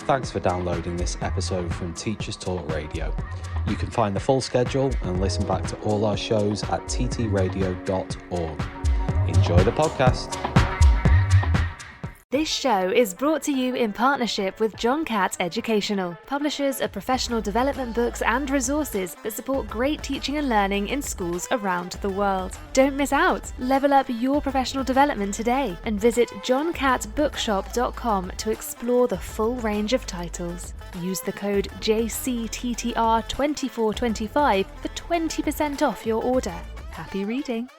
Thanks for downloading this episode from Teachers Talk Radio. You can find the full schedule and listen back to all our shows at ttradio.org. Enjoy the podcast. This show is brought to you in partnership with John Catt Educational, publishers of professional development books and resources that support great teaching and learning in schools around the world. Don't miss out. Level up your professional development today and visit johncattbookshop.com to explore the full range of titles. Use the code JCTTR2425 for 20% off your order. Happy reading.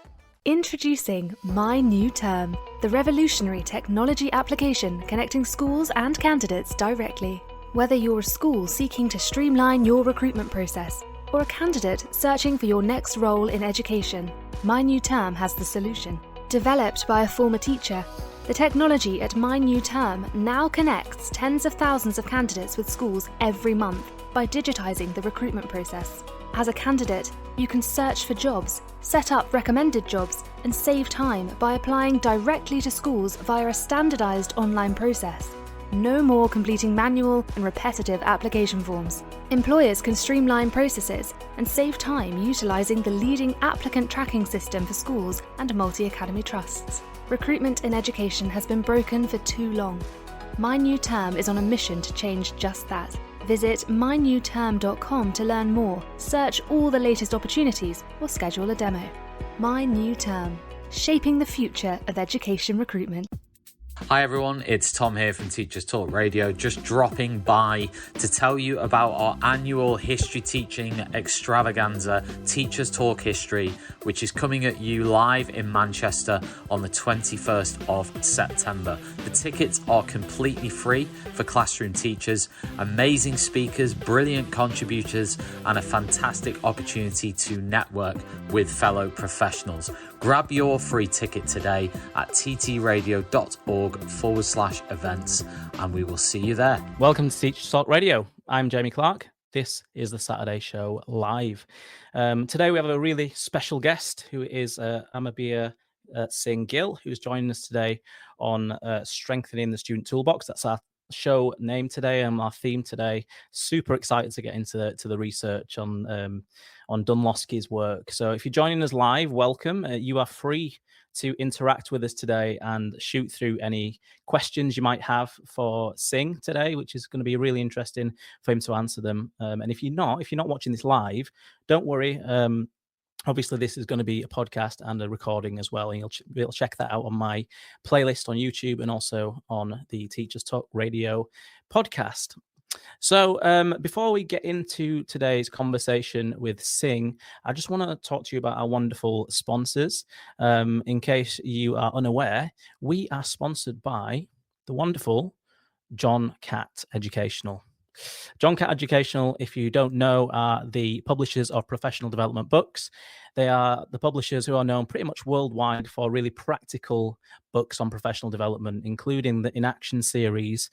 Introducing My New Term, the revolutionary technology application connecting schools and candidates directly. Whether you're a school seeking to streamline your recruitment process or a candidate searching for your next role in education, My New Term has the solution. Developed by a former teacher, the technology at My New Term now connects tens of thousands of candidates with schools every month by digitizing the recruitment process. As a candidate, you can search for jobs, set up recommended jobs, and save time by applying directly to schools via a standardized online process. No more completing manual and repetitive application forms. Employers can streamline processes and save time utilizing the leading applicant tracking system for schools and multi-academy trusts. Recruitment in education has been broken for too long. My New Term is on a mission to change just that. Visit mynewterm.com to learn more, search all the latest opportunities, or schedule a demo. My New Term, shaping the future of education recruitment. Hi everyone, it's Tom here from Teachers Talk Radio, just dropping by to tell you about our annual history teaching extravaganza, Teachers Talk History, which is coming at you live in Manchester on the 21st of September. The tickets are completely free for classroom teachers, amazing speakers, brilliant contributors, and a fantastic opportunity to network with fellow professionals. Grab your free ticket today at ttradio.org/events, and we will see you there. Welcome to Teachers Talk Radio. I'm Jamie Clark. This is the Saturday Show live. Today we have a really special guest who is Amabir Singh Gill, who's joining us today on Strengthening the Student Toolbox. That's our show name today and our theme today. Super excited to get into the research on Dunlosky's work. So if you're joining us live, welcome. You are free to interact with us today and shoot through any questions you might have for Singh today, which is going to be really interesting for him to answer them. And if you're not watching this live, don't worry. Obviously, this is going to be a podcast and a recording as well, and you'll be able to check that out on my playlist on YouTube and also on the Teachers Talk Radio podcast. So before we get into today's conversation with Singh, I just want to talk to you about our wonderful sponsors. In case you are unaware, we are sponsored by the wonderful John Catt Educational. John Catt Educational, if you don't know, are the publishers of professional development books. They are the publishers who are known pretty much worldwide for really practical books on professional development, including the In Action series,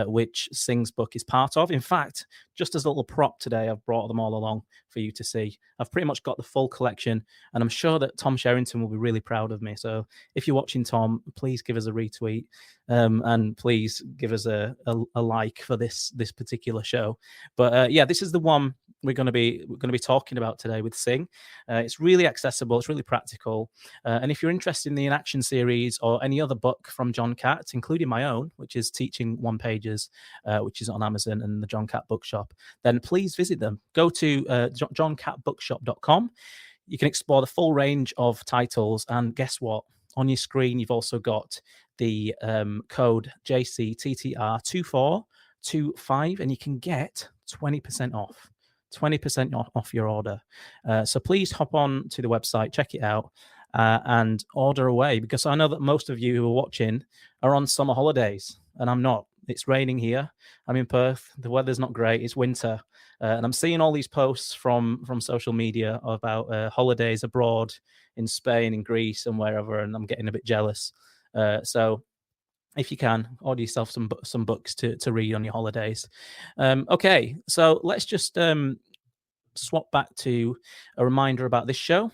which Singh's book is part of. In fact, just as a little prop today, I've brought them all along for you to see. I've pretty much got the full collection, and I'm sure that Tom Sherrington will be really proud of me. So if you're watching, Tom, please give us a retweet, and please give us a like for this particular show. But yeah, this is the one we're going to be talking about today with Singh. It's really accessible, it's really practical, and if you're interested in the In Action series or any other book from John Catt, including my own, which is Teaching One Pages, which is on Amazon and the John Catt Bookshop, then please visit them. Go to johncattbookshop.com. You can explore the full range of titles, and guess what? On your screen, you've also got the code JCTTR2425, and you can get 20% off. 20% off your order. So please hop on to the website, check it out, and order away, because I know that most of you who are watching are on summer holidays, and I'm not. It's raining here. I'm in Perth. The weather's not great. It's winter. And I'm seeing all these posts from social media about holidays abroad in Spain, in Greece, and wherever, and I'm getting a bit jealous. So if you can, order yourself some books to read on your holidays. Okay, so let's just swap back to a reminder about this show,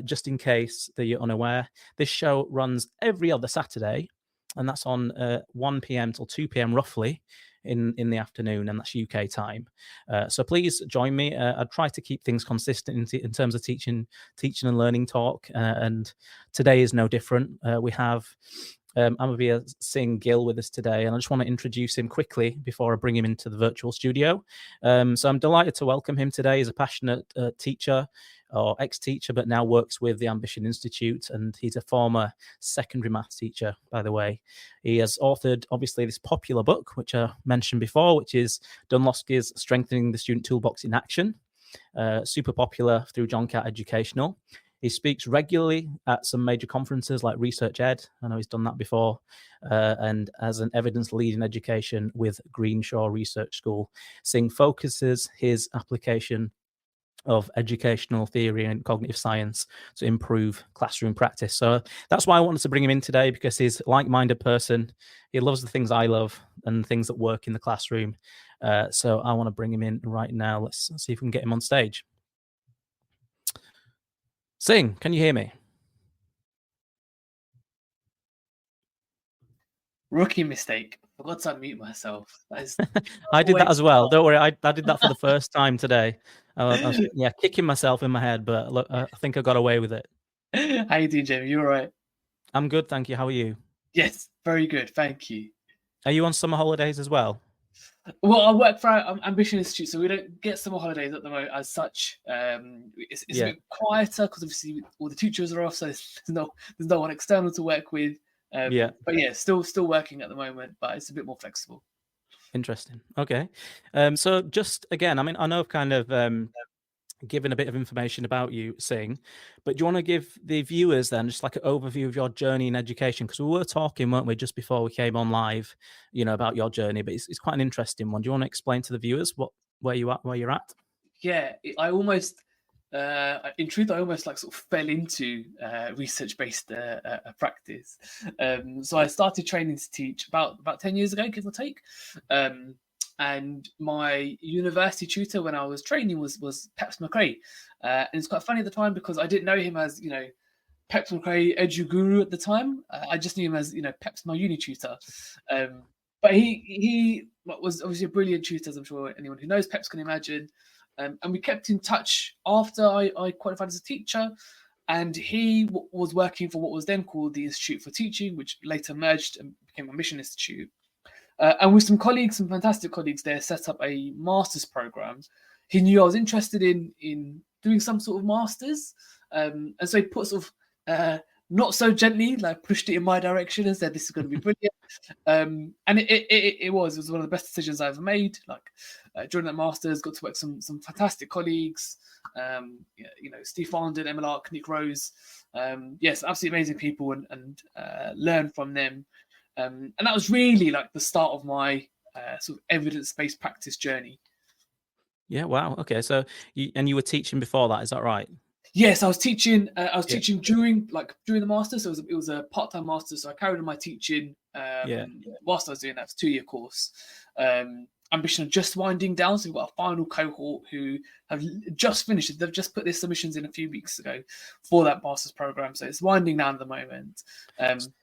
just in case that you're unaware. This show runs every other Saturday, and that's on 1 p.m. till 2 p.m. roughly in the afternoon, and that's UK time. So please join me. I try to keep things consistent in terms of teaching and learning talk, and today is no different. We have Amabia Singh Gill with us today, and I just want to introduce him quickly before I bring him into the virtual studio. So I'm delighted to welcome him today. He's a passionate teacher, or ex-teacher, but now works with the Ambition Institute, and he's a former secondary maths teacher, by the way. He has authored, obviously, this popular book, which I mentioned before, which is Dunlosky's Strengthening the Student Toolbox in Action, super popular through John Catt Educational. He speaks regularly at some major conferences like Research Ed. I know he's done that before. And as an evidence lead in education with Greenshaw Research School. Singh focuses his application of educational theory and cognitive science to improve classroom practice. So that's why I wanted to bring him in today, because he's a like-minded person. He loves the things I love and things that work in the classroom. So I want to bring him in right now. Let's see if we can get him on stage. Singh, can you hear me? Rookie mistake. Forgot to unmute myself. I did that as well. Don't worry, I did that for the first time today. I was kicking myself in my head, but look, I think I got away with it. How you doing, Jamie? You all right? I'm good, thank you. How are you? Yes, very good. Thank you. Are you on summer holidays as well? Well, I work for Ambition Institute, so we don't get summer holidays at the moment as such. It's a bit quieter because obviously all the teachers are off, so there's no one external to work with. But yeah, still working at the moment, but it's a bit more flexible. Interesting. Okay. So just again, I mean, I know I've kind of given a bit of information about you, Singh, but do you want to give the viewers then just like an overview of your journey in education? Because we were talking, weren't we, just before we came on live, about your journey, but it's quite an interesting one. Do you want to explain to the viewers where you're at? Yeah, I almost, in truth, I almost like sort of fell into research-based practice. So I started training to teach about 10 years ago, give or take. And my university tutor when I was training was Peps McRae. And it's quite funny at the time because I didn't know him as, Peps McRae Edu Guru at the time. I just knew him as, Peps my uni tutor. But he was obviously a brilliant tutor, as I'm sure anyone who knows Peps can imagine. And we kept in touch after I qualified as a teacher. And he was working for what was then called the Institute for Teaching, which later merged and became Ambition Institute. And with some fantastic colleagues there, set up a master's program. He knew I was interested in doing some sort of master's. And so he put sort of, not so gently, like pushed it in my direction and said, this is going to be brilliant. And it was one of the best decisions I ever made. Like during that master's, got to work with some fantastic colleagues. Steve Farndon, Emma Lark, Nick Rose. Yes, absolutely amazing people and learn from them. And that was really like the start of my sort of evidence-based practice journey. Yeah, wow. Okay, so you were teaching before that, is that right? Yes, I was teaching. Teaching during the master's. So it was a part-time master's. So I carried on my teaching whilst I was doing that. It's a 2-year course. Ambition are just winding down, so we've got a final cohort who have just finished. They've just put their submissions in a few weeks ago for that master's program, so it's winding down at the moment.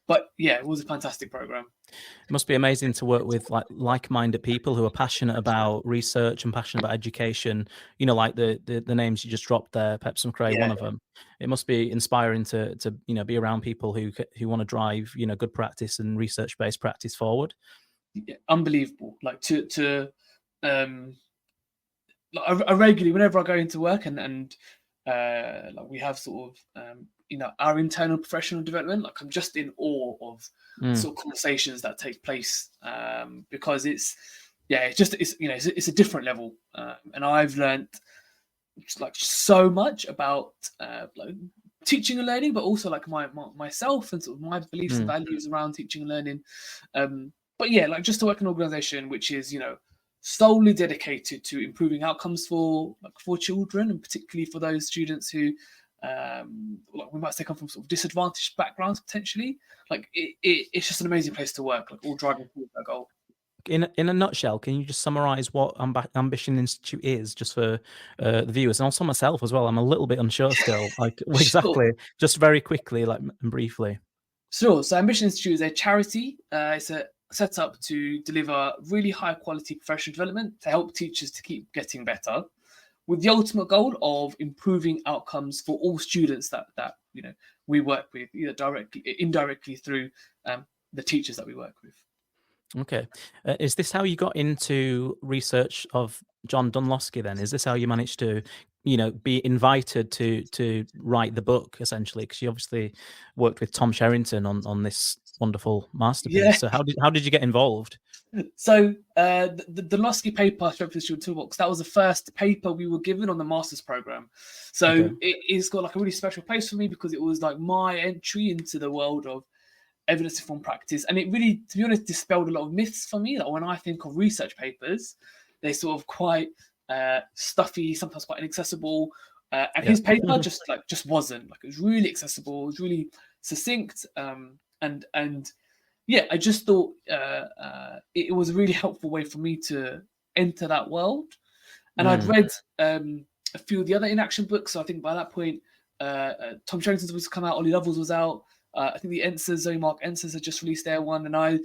But yeah, it was a fantastic program. It must be amazing to work with like-minded people who are passionate about research and passionate about education. Like the names you just dropped there, Peps McRae, one of them. It must be inspiring to be around people who want to drive good practice and research-based practice forward. Unbelievable. Like I regularly, whenever I go into work and we have sort of our internal professional development, like I'm just in awe of sort of conversations that take place because it's a different level and I've learned like so much about teaching and learning, but also like myself and sort of my beliefs and values around teaching and learning. But yeah, like just to work in an organization which is, solely dedicated to improving outcomes for children, and particularly for those students who, we might say come from sort of disadvantaged backgrounds potentially. Like it's just an amazing place to work. Like all driving towards that goal. In a nutshell, can you just summarize what Ambition Institute is, just for the viewers and also myself as well? I'm a little bit unsure still. Like exactly, Sure. Just very quickly, and briefly. Sure. So Ambition Institute is a charity. It's a set up to deliver really high quality professional development to help teachers to keep getting better, with the ultimate goal of improving outcomes for all students that we work with, either directly, indirectly through the teachers that we work with. Okay. Is this how you got into research of John Dunlosky then? Is this how you managed to, be invited to write the book essentially? Because you obviously worked with Tom Sherrington on this wonderful Yeah. masterpiece. So how did you get involved? So the Dunlosky paper, Strength in the Student Toolbox, that was the first paper we were given on the master's program. So Okay. it's got like a really special place for me because it was like my entry into the world of evidence-informed practice, and it really, to be honest, dispelled a lot of myths for me. Like when I think of research papers, they're sort of quite stuffy, sometimes quite inaccessible. And his paper just wasn't. Like, it was really accessible, it was really succinct, and yeah, I just thought it was a really helpful way for me to enter that world. And I'd read a few of the other inaction books. So I think by that point, Tom Sherrington's was come out, Ollie Lovell's was out. I think the Ensors, Zoe Mark Ensors had just released their one. And I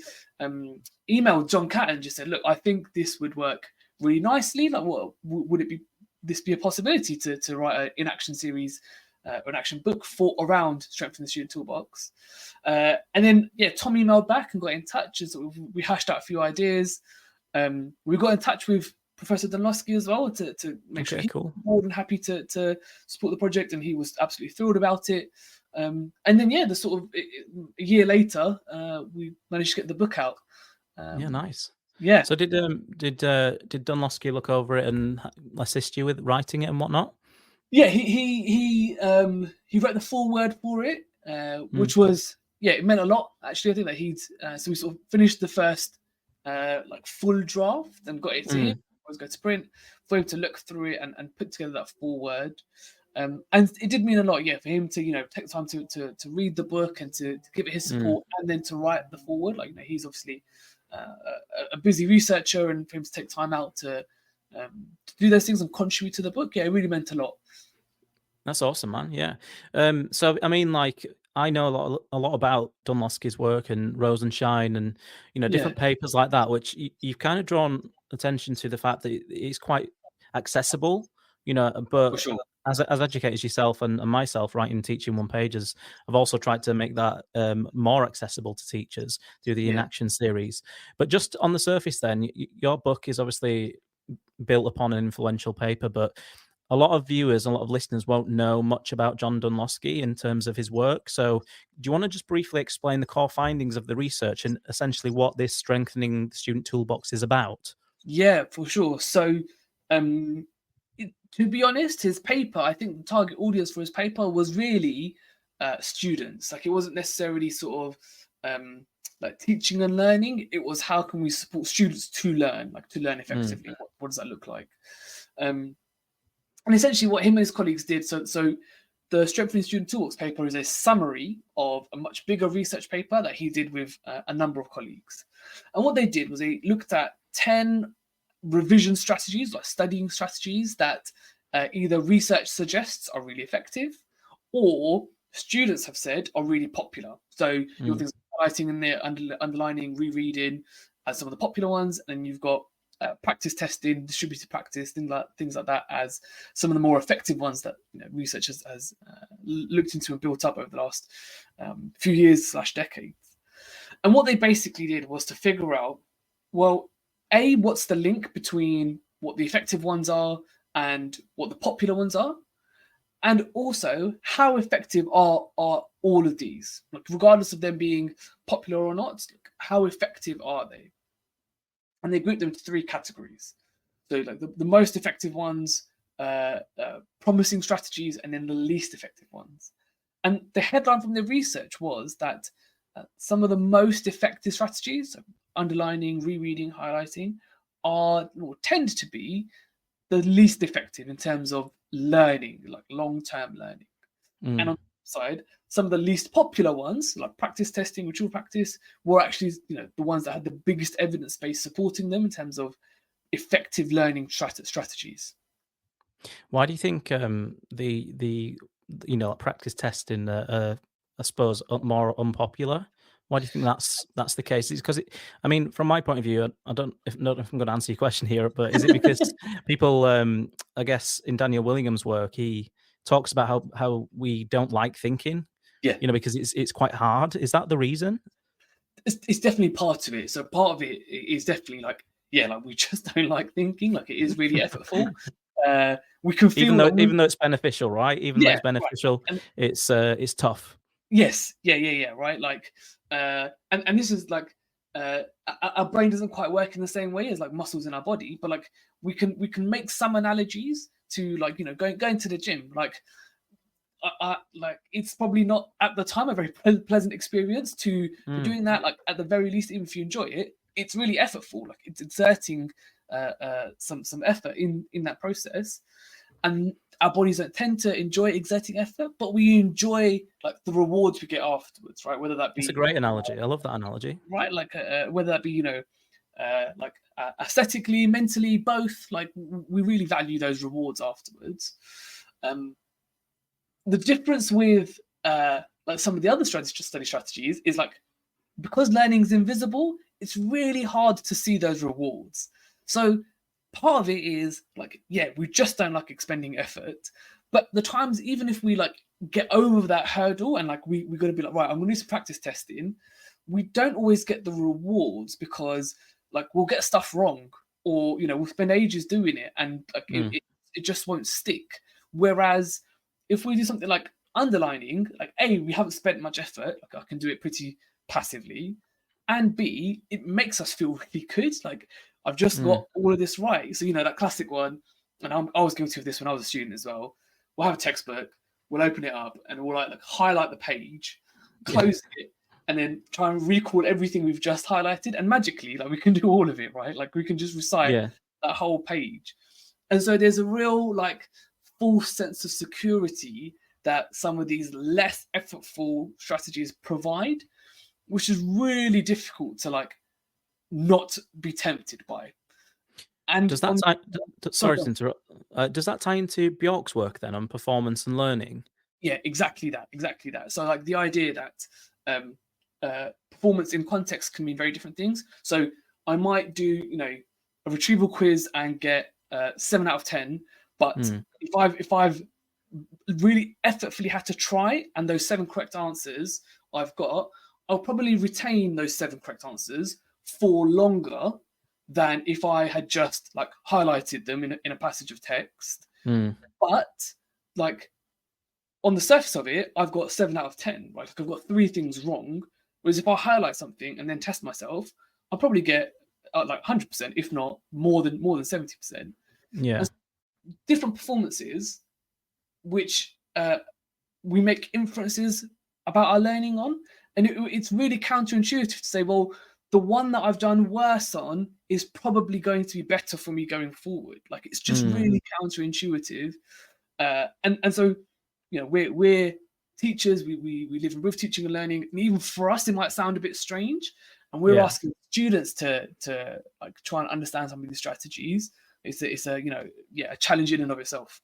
emailed John Catt and just said, look, I think this would work really nicely. Like, what would it be? This be a possibility to write an inaction series, or an action book around Strength in the Student Toolbox? And then, Tom emailed back and got in touch. And so we hashed out a few ideas. We got in touch with Professor Dunlosky as well to make sure he's more than happy to support the project, and he was absolutely thrilled about it. And then, the sort of a year later, we managed to get the book out. Nice. Yeah. So did Dunlosky look over it and assist you with writing it and whatnot? Yeah, he wrote the foreword for it, which was it meant a lot actually. I think that he'd so we sort of finished the first full draft and got it to him. I was going to print for him to look through it and put together that foreword. And it did mean a lot, for him to take time to read the book and to give it his support, and then to write the foreword. Like, he's obviously a busy researcher, and for him to take time out to do those things and contribute to the book, it really meant a lot. That's awesome, man. Yeah. So I mean, like, I know a lot about Dunlosky's work and Rosenshine and different papers like that, which you've kind of drawn attention to the fact that it's quite accessible, but For sure. As educators yourself and myself writing Teaching One Pages, I've also tried to make that more accessible to teachers through the inaction series. But just on the surface then, your book is obviously built upon an influential paper, but a lot of viewers, a lot of listeners won't know much about John Dunlosky in terms of his work. So do you want to just briefly explain the core findings of the research and essentially what this Strengthening the Student Toolbox is about? Yeah, for sure. So to be honest, his paper, I think the target audience for his paper was really students. Like, it wasn't necessarily sort of like teaching and learning. It was, how can we support students to learn effectively? What does that look like? And essentially what him and his colleagues did, so the Strengthening Student Toolbox paper is a summary of a much bigger research paper that he did with a number of colleagues. And what they did was they looked at 10 revision strategies, like studying strategies, that either research suggests are really effective or students have said are really popular. So you've got things like writing in there, underlining, rereading as some of the popular ones, and you've got practice testing, distributed practice, things like that as some of the more effective ones that research has looked into and built up over the last few years / decades. And what they basically did was to figure out, well, A, what's the link between what the effective ones are and what the popular ones are, and also how effective are all of these, like, regardless of them being popular or not, how effective are they? And they grouped them into 3 categories. So, like, the most effective ones, promising strategies, and then the least effective ones. And the headline from the research was that some of the most effective strategies, so underlining, rereading, highlighting, tend to be the least effective in terms of learning, like long-term learning. And on the side, some of the least popular ones, like practice testing, retrieval practice, were actually the ones that had the biggest evidence base supporting them in terms of effective learning strategies. Why do you think the practice testing I suppose more unpopular? Why do you think that's the case? It's because I mean, from my point of view, I don't know if I'm going to answer your question here, but is it because people, I guess, in Daniel Willingham's work, he talks about how we don't like thinking, Yeah. because it's quite hard. Is that the reason? It's definitely part of it. So part of it is definitely like we just don't like thinking. Like, it is really effortful. We can feel even though it's beneficial, right? Even though it's beneficial, right. It's tough. Yes, yeah, right. Like, and this is like, our brain doesn't quite work in the same way as like muscles in our body, but like we can make some analogies to, like, going to the gym. Like, like, it's probably not at the time a very pleasant experience to be doing that. Like, at the very least, even if you enjoy it, it's really effortful. Like, it's exerting some effort in that process, and our bodies don't tend to enjoy exerting effort, but we enjoy like the rewards we get afterwards, right? Whether that be, It's a great analogy. I love that analogy. Right? Like, whether that be like aesthetically, mentally, both. Like, we really value those rewards afterwards. The difference with like some of the other study strategies is, like, because learning is invisible, it's really hard to see those rewards. So part of it is like, we just don't like expending effort. But the times, even if we like get over that hurdle and like we got to be like, right, I'm going to do some practice testing, we don't always get the rewards because like we'll get stuff wrong, or we'll spend ages doing it and like it just won't stick. Whereas if we do something like underlining, like, A, we haven't spent much effort, like I can do it pretty passively, and B, it makes us feel really good. Like, I've just got all of this right. So, that classic one, and I was guilty of this when I was a student as well. We'll have a textbook, we'll open it up, and we'll like highlight the page, close it, and then try and recall everything we've just highlighted. And magically, like, we can do all of it, right? Like, we can just recite that whole page. And so there's a real like false sense of security that some of these less effortful strategies provide, which is really difficult to like not be tempted by. And does that sorry to interrupt? Does that tie into Bjork's work then on performance and learning? Yeah, exactly that. So like the idea that performance in context can mean very different things. So I might do a retrieval quiz and get 7 out of 10, but if I've really effortfully had to try, and those 7 correct answers I've got, I'll probably retain those 7 correct answers for longer than if I had just like highlighted them in a passage of text. But like on the surface of it, I've got 7 out of 10, right? Like, I've got 3 things wrong. Whereas if I highlight something and then test myself, I'll probably get like 100%, if not more than 70%. Yeah. And different performances, which we make inferences about our learning on, and it's really counterintuitive to say, well, the one that I've done worse on is probably going to be better for me going forward. Like, it's just really counterintuitive. And so, we're teachers, we live in with teaching and learning, and even for us, it might sound a bit strange. And we're asking students to like try and understand some of these strategies. It's a challenge in and of itself.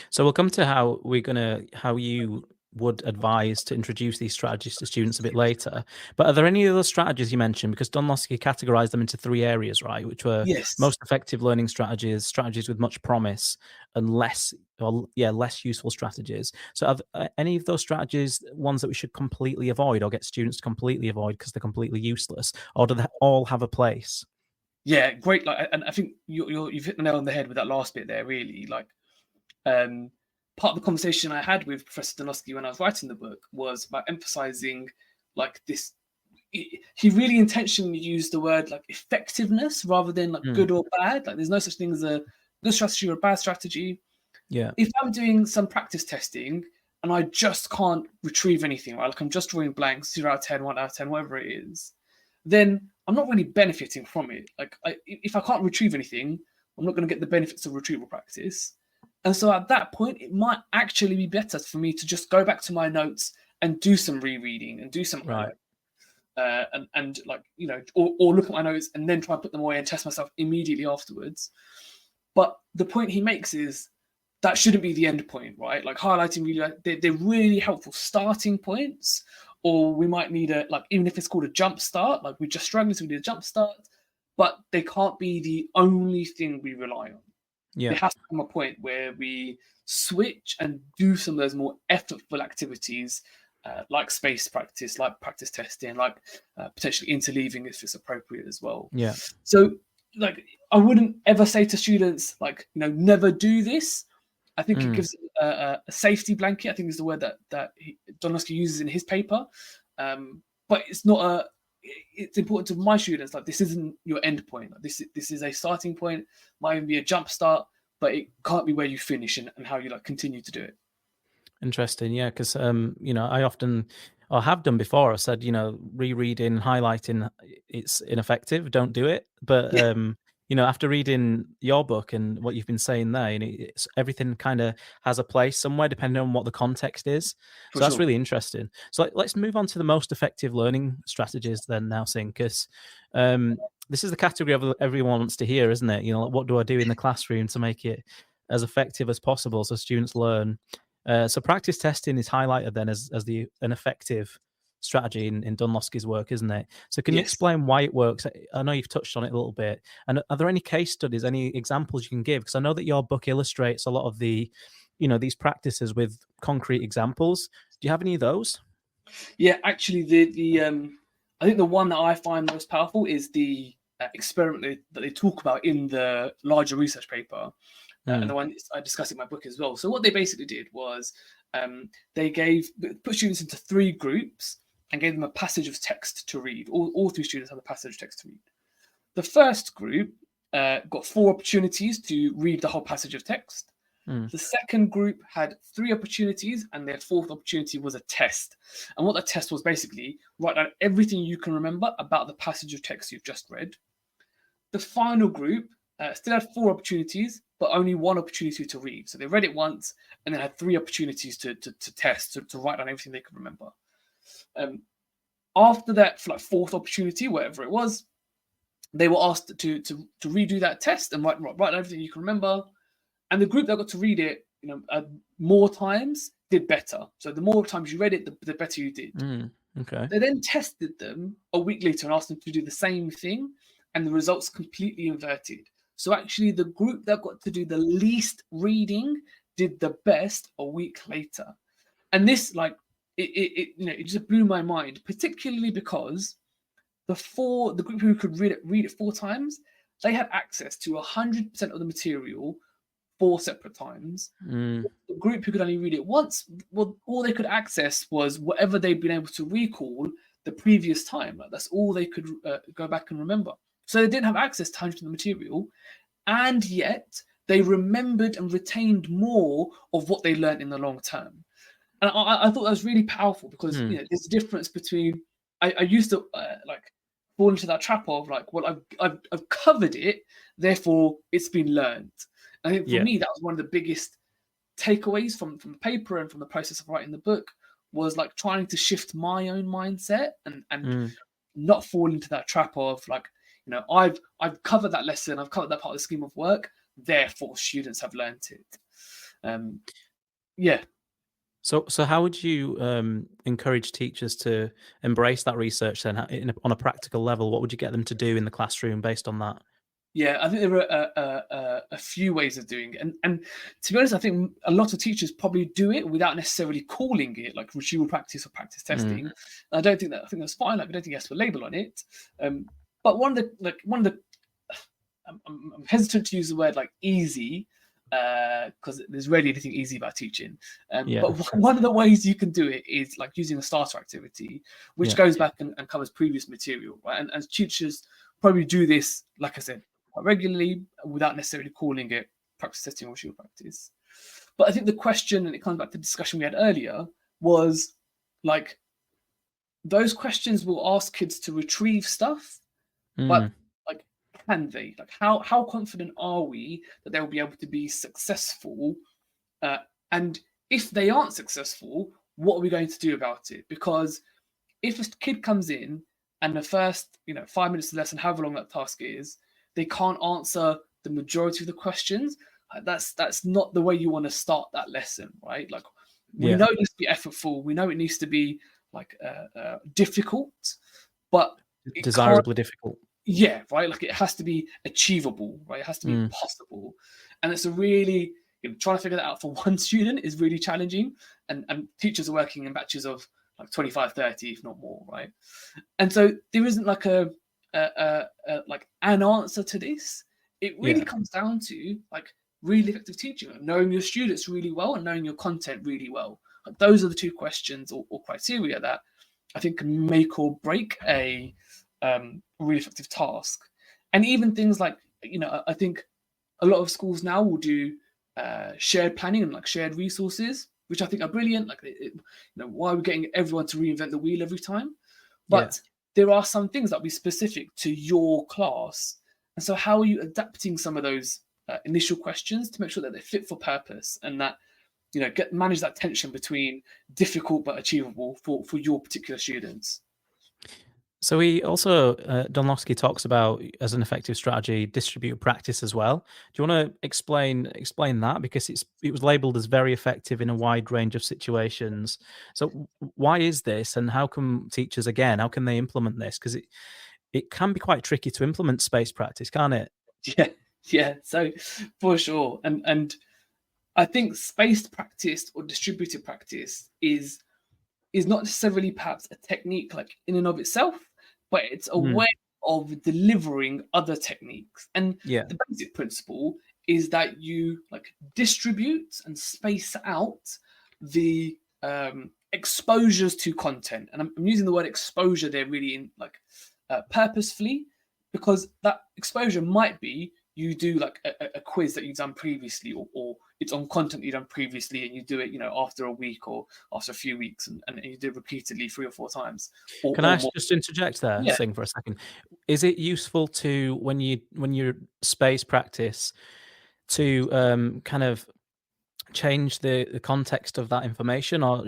So we'll come to how you would advise to introduce these strategies to students a bit later. But are there any other strategies you mentioned? Because Don Losky categorized them into 3 areas, right? Which were most effective learning strategies, strategies with much promise, and less useful strategies. So are any of those strategies ones that we should completely avoid, or get students to completely avoid because they're completely useless? Or do they all have a place? Yeah, great. Like, and I think you've hit the nail on the head with that last bit there, really. Like, part of the conversation I had with Professor Danowski when I was writing the book was about emphasizing like this. He really intentionally used the word like effectiveness rather than like good or bad. Like, there's no such thing as a good strategy or a bad strategy. Yeah. If I'm doing some practice testing and I just can't retrieve anything, right? Like, I'm just drawing blanks, 0 out of 10, 1 out of 10, whatever it is, then I'm not really benefiting from it. Like, if I can't retrieve anything, I'm not going to get the benefits of retrieval practice. And so at that point, it might actually be better for me to just go back to my notes and do some rereading and do some right. And like, or look at my notes and then try and put them away and test myself immediately afterwards. But the point he makes is that shouldn't be the end point, right? Like, highlighting really, they're really helpful starting points or we might need even if it's called a jump start, like we're just struggling, so we need a jump start, but they can't be the only thing we rely on. Yeah. There has to come a point where we switch and do some of those more effortful activities, like space practice, like practice testing, like potentially interleaving if it's appropriate as well. Yeah. So, like, I wouldn't ever say to students, like, never do this. I think it gives a safety blanket. I think is the word that Donowski uses in his paper. But it's not it's important to my students. Like, this isn't your end point. Like, this is a starting point. Might even be a jump start, but it can't be where you finish and how you continue to do it. Interesting, yeah, because I often, or have done before, I said, rereading, highlighting, it's ineffective. Don't do it. But after reading your book and what you've been saying there, it's everything kind of has a place somewhere depending on what the context is. So that's really interesting. So let's move on to the most effective learning strategies then now, Sing, because this is the category of everyone wants to hear, isn't it? What do I do in the classroom to make it as effective as possible so students learn? So practice testing is highlighted then as an effective strategy in Donowski's work, isn't it? So can you explain why it works? I know you've touched on it a little bit. And are there any case studies, any examples you can give? Because I know that your book illustrates a lot of the, these practices with concrete examples. Do you have any of those? Yeah, actually, I think the one that I find most powerful is the experiment that they talk about in the larger research paper. And the one I discuss in my book as well. So what they basically did was they put students into 3 groups and gave them a passage of text to read. All 3 students had a passage of text to read. The first group got 4 opportunities to read the whole passage of text. The second group had 3 opportunities, and their 4th opportunity was a test. And what the test was basically, write down everything you can remember about the passage of text you've just read. The final group still had 4 opportunities, but only 1 opportunity to read. So they read it once and then had 3 opportunities to test, to write down everything they could remember. After that, for 4th opportunity, whatever it was, they were asked to redo that test and write down everything you can remember. And the group that got to read it, more times did better. So the more times you read it, the better you did. Okay. They then tested them a week later and asked them to do the same thing, and the results completely inverted. So actually, the group that got to do the least reading did the best a week later. And this, it just blew my mind, particularly because the group who could read it 4 times, they had access to 100% of the material 4 separate times. The group who could only read it once, well, all they could access was whatever they'd been able to recall the previous time. That's all they could go back and remember. So they didn't have access to 100% of the material, and yet they remembered and retained more of what they learned in the long term. And I thought that was really powerful because there's a difference between I used to fall into that trap of well, I've covered it, therefore it's been learned. I think for me that was one of the biggest takeaways from the paper and from the process of writing the book, was trying to shift my own mindset and not fall into that trap of I've covered that lesson, I've covered that part of the scheme of work, therefore students have learnt it. So how would you encourage teachers to embrace that research then on a practical level? What would you get them to do in the classroom based on that? Yeah, I think there are a few ways of doing it. And to be honest, I think a lot of teachers probably do it without necessarily calling it retrieval practice or practice testing. I think that's fine. I don't think you have to put a label on it. But one of the I'm hesitant to use the word easy, because there's rarely anything easy about teaching. But one of the ways you can do it is using a starter activity, which goes back and covers previous material, right? And teachers probably do this, like I said, quite regularly without necessarily calling it practice testing or retrieval practice. But I think the question, and it comes back to the discussion we had earlier, was those questions will ask kids to retrieve stuff, but can they? How confident are we that they will be able to be successful? And if they aren't successful, what are we going to do about it? Because if a kid comes in and the first 5 minutes of the lesson, however long that task is, they can't answer the majority of the questions, that's not the way you want to start that lesson, right? We know it needs to be effortful. We know it needs to be difficult, but it desirably difficult. Yeah, right. Like it has to be achievable, right? It has to be possible, and it's a really trying to figure that out for one student is really challenging. And teachers are working in batches of like 25, 30, if not more, right? And so there isn't like like an answer to this. It really comes down to like really effective teaching, knowing your students really well and knowing your content really well. Like those are the two questions or criteria that I think can make or break a really effective task. And even things like, I think a lot of schools now will do shared planning and like shared resources, which I think are brilliant. Like, why are we getting everyone to reinvent the wheel every time? But there are some things that will be specific to your class. And so how are you adapting some of those initial questions to make sure that they're fit for purpose and that, manage that tension between difficult but achievable for your particular students? So he also, Donlowski talks about as an effective strategy, distributed practice as well. Do you want to explain that? Because it was labelled as very effective in a wide range of situations. So why is this, and how can teachers, again, how can they implement this? Because it can be quite tricky to implement space practice, can't it? Yeah. So for sure, and I think spaced practice or distributed practice is not necessarily perhaps a technique like in and of itself, but it's a way of delivering other techniques. And the basic principle is that you like distribute and space out the exposures to content. And I'm using the word exposure there really in like purposefully, because that exposure might be you do like a quiz that you've done previously, or it's on content you've done previously, and you do it, after a week or after a few weeks, and you do it repeatedly 3 or 4 times. Can I just interject there, Sing, for a second? Is it useful to, when you space practice, to kind of change the context of that information, or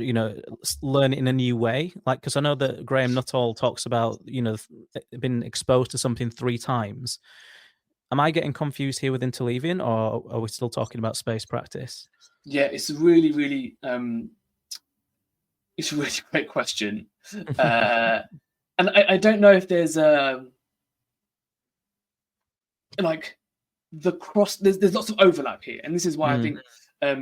learn it in a new way? Like, because I know that Graham Nuttall talks about been exposed to something 3 times. Am I getting confused here with interleaving, or are we still talking about space practice? Yeah, it's a really, really, it's a really great question. And I don't know if there's like there's lots of overlap here. And this is why I think, I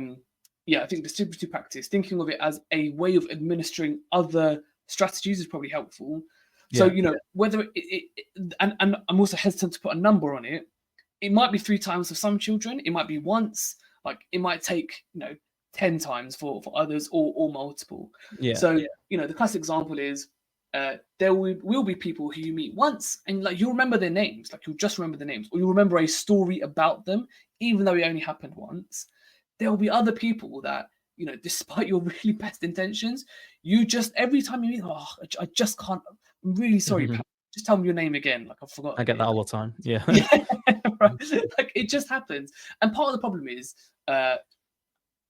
think distributed practice, thinking of it as a way of administering other strategies is probably helpful. So, whether and I'm also hesitant to put a number on it. It might be 3 times for some children. It might be once. Like it might take 10 times for others, or multiple. So the classic example is there will be people who you meet once and like you'll remember their names, like you'll just remember the names, or you'll remember a story about them, even though it only happened once. There will be other people that despite your really best intentions, you just every time you meet, I just can't. I'm really sorry. Just tell me your name again. Like I forgot. I get that all the time. Yeah. Right. Like it just happens. And part of the problem is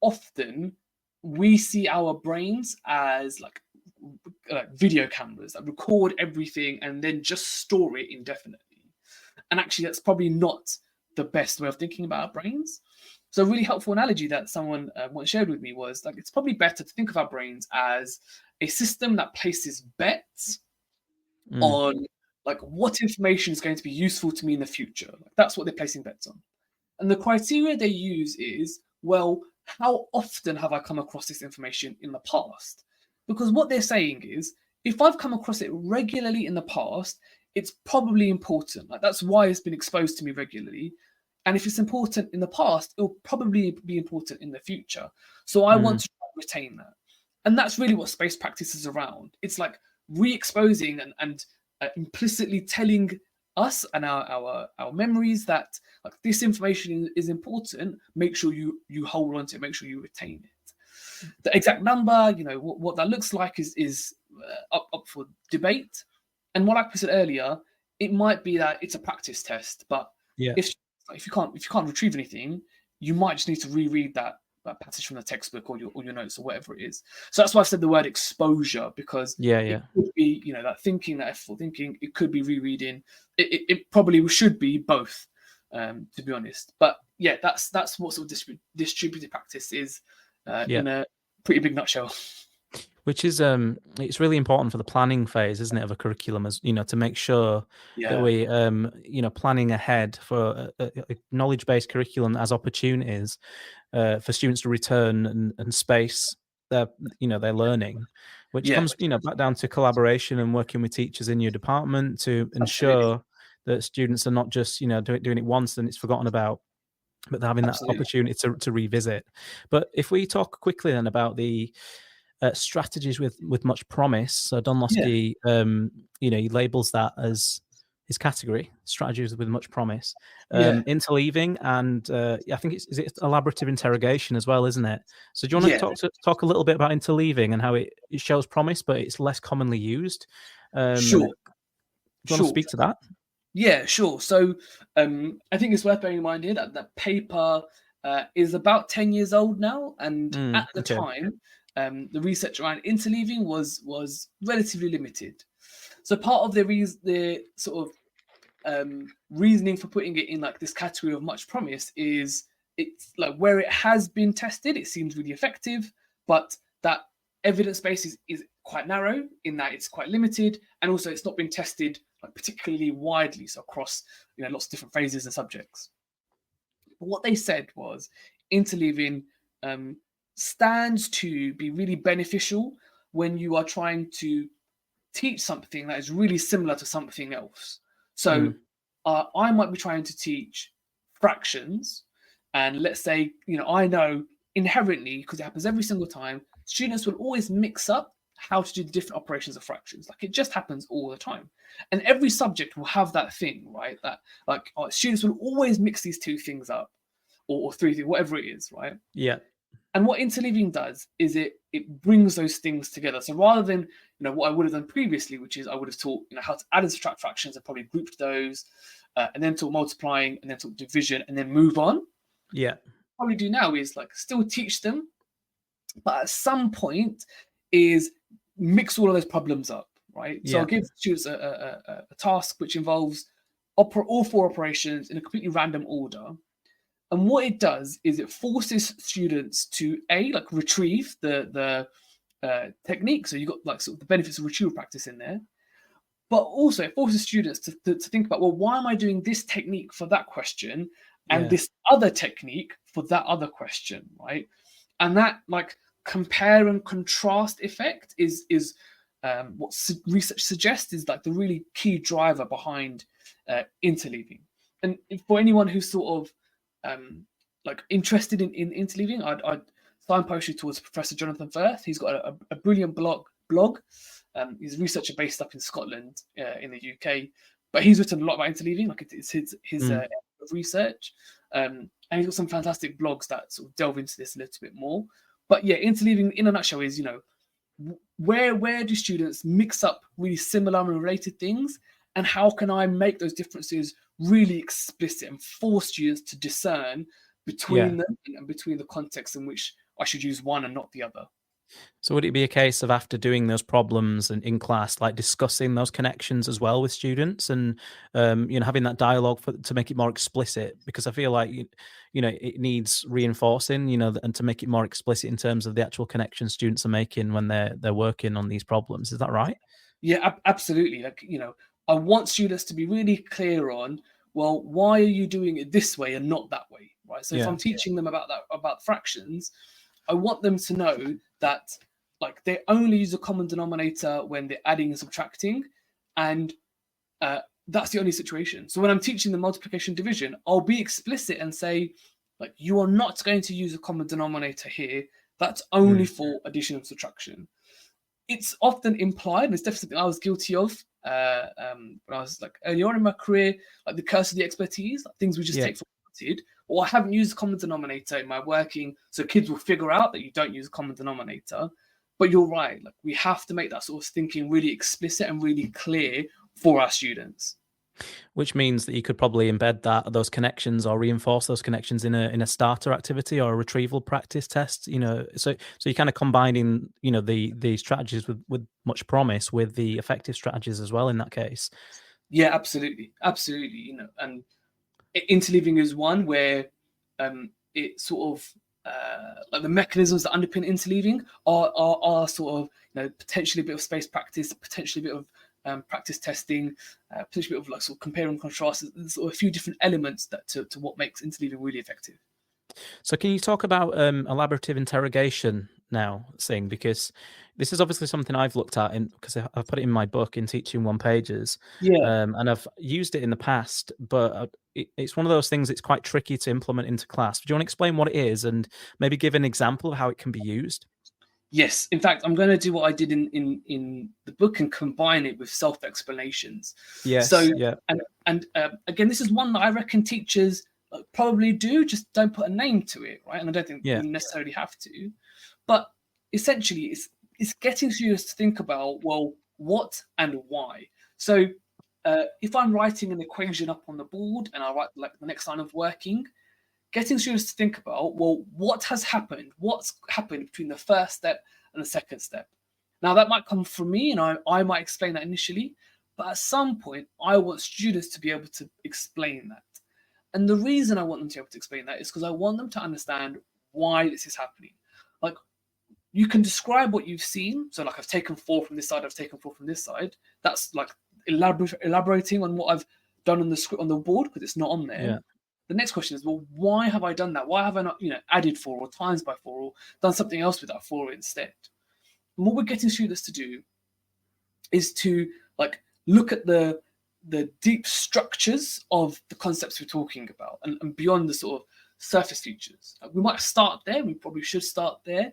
often we see our brains as like video cameras that record everything and then just store it indefinitely. And actually, that's probably not the best way of thinking about our brains. So a really helpful analogy that someone once shared with me was like, it's probably better to think of our brains as a system that places bets on like what information is going to be useful to me in the future. Like, that's what they're placing bets on. And the criteria they use is, well, how often have I come across this information in the past? Because what they're saying is, if I've come across it regularly in the past, it's probably important. Like that's why it's been exposed to me regularly. And if it's important in the past, it'll probably be important in the future. So I want to retain that. And that's really what space practice is around. It's like re-exposing and implicitly telling us and our memories that like this information is important. Make sure you hold on to it. Make sure you retain it. The exact number, what that looks like is up for debate. And what I said earlier, it might be that it's a practice test, but if you can't retrieve anything, you might just need to reread that passage from the textbook or your notes or whatever it is. So that's why I said the word exposure, because it could be that thinking, that effortful thinking. It could be rereading. It probably should be both, to be honest. But that's what sort of distributed practice is in a pretty big nutshell. Which is it's really important for the planning phase, isn't it, of a curriculum, as to make sure that we planning ahead for a knowledge-based curriculum as opportunities for students to return and space their learning, which comes back down to collaboration and working with teachers in your department to ensure that students are not just doing it once and it's forgotten about, but they're having that opportunity to revisit. But if we talk quickly then about the strategies with much promise. So Donlosky, he labels that as his category, strategies with much promise. Interleaving, and I think is it elaborative interrogation as well, isn't it? So do you want to talk a little bit about interleaving and how it shows promise, but it's less commonly used? Sure. Do you want to speak to that? Yeah, sure. So I think it's worth bearing in mind here that that paper is about 10 years old now, and at the time, the research around interleaving was relatively limited. So part of the sort of reasoning for putting it in like this category of much promise is it's like where it has been tested, it seems really effective, but that evidence base is quite narrow in that it's quite limited, and also it's not been tested like particularly widely, so across lots of different phases and subjects. But what they said was interleaving stands to be really beneficial when you are trying to teach something that is really similar to something else. So I might be trying to teach fractions, and let's say I know inherently, because it happens every single time, students will always mix up how to do the different operations of fractions. Like it just happens all the time, and every subject will have that thing, right? That like students will always mix these two things up, or three things, whatever it is, right? Yeah. And what interleaving does is it brings those things together. So rather than what I would have done previously, which is I would have taught how to add and subtract fractions and probably grouped those, and then taught multiplying and then taught division and then move on. Yeah. What we do now is like still teach them, but at some point is mix all of those problems up, right? So I'll give students a task which involves all four operations in a completely random order. And what it does is it forces students to retrieve the technique. So you've got like sort of the benefits of retrieval practice in there, but also it forces students to think about, well, why am I doing this technique for that question and this other technique for that other question, right? And that like compare and contrast effect is what research suggests is like the really key driver behind interleaving. And for anyone who's sort of like interested in interleaving, I'd signpost you towards Professor Jonathan Firth. He's got a brilliant blog. He's a researcher based up in Scotland, in the UK, but he's written a lot about interleaving. Like it's his area of research, and he's got some fantastic blogs that sort of delve into this a little bit more. But yeah, interleaving in a nutshell is where do students mix up really similar and related things, and how can I make those differences really explicit and force students to discern between them and between the context in which I should use one and not the other. So would it be a case of after doing those problems and in class, like discussing those connections as well with students and, having that dialogue to make it more explicit? Because I feel like, it needs reinforcing, and to make it more explicit in terms of the actual connections students are making when they're working on these problems. Is that right? Yeah, absolutely. Like, I want students to be really clear on, well, why are you doing it this way and not that way, right? So if I'm teaching them about fractions, I want them to know that like they only use a common denominator when they're adding and subtracting, and that's the only situation. So when I'm teaching the multiplication division, I'll be explicit and say, like, you are not going to use a common denominator here. That's only for addition and subtraction. It's often implied, and it's definitely something I was guilty of when I was like early on in my career, like the curse of the expertise, like things we just take for granted, or I haven't used a common denominator in my working, so kids will figure out that you don't use a common denominator. But you're right, like we have to make that sort of thinking really explicit and really clear for our students. Which means that you could probably embed those connections or reinforce those connections in a starter activity or a retrieval practice test. So you're kind of combining the strategies with much promise with the effective strategies as well in that case. Yeah, absolutely. And interleaving is one where it sort of like the mechanisms that underpin interleaving are sort of, potentially a bit of space practice, potentially a bit of practice testing, potentially a bit of like sort of compare and contrast. There's sort of a few different elements that to what makes interleaving really effective. So can you talk about elaborative interrogation now, Singh? Because this is obviously something I've looked at because I've put it in my book in Teaching One Pages, Yeah. and I've used it in the past, but it's one of those things that's quite tricky to implement into class. Do you want to explain what it is and maybe give an example of how it can be used? Yes, in fact, I'm going to do what I did in the book and combine it with self-explanations. Yes, So, yeah, and again, this is one that I reckon teachers probably do, just don't put a name to it, right? And I don't think yeah, you necessarily have to. But essentially, it's getting students to think about, well, what and why. So, if I'm writing an equation up on the board and I write like the next line of working, getting students to think about, well, what has happened? What's happened between the first step and the second step? Now, that might come from me, and I might explain that initially, but at some point, I want students to be able to explain that. And the reason I want them to be able to explain that is because I want them to understand why this is happening. Like, you can describe what you've seen. So, like, I've taken 4 from this side, I've taken 4 from this side. That's like elaborating on what I've done on the script on the board because it's not on there. yeah. The next question is, well, why have I done that? Why have I not, added 4 or times by 4 or done something else with that 4 instead? And what we're getting students to do is to like look at the deep structures of the concepts we're talking about and beyond the sort of surface features. We might start there. We probably should start there.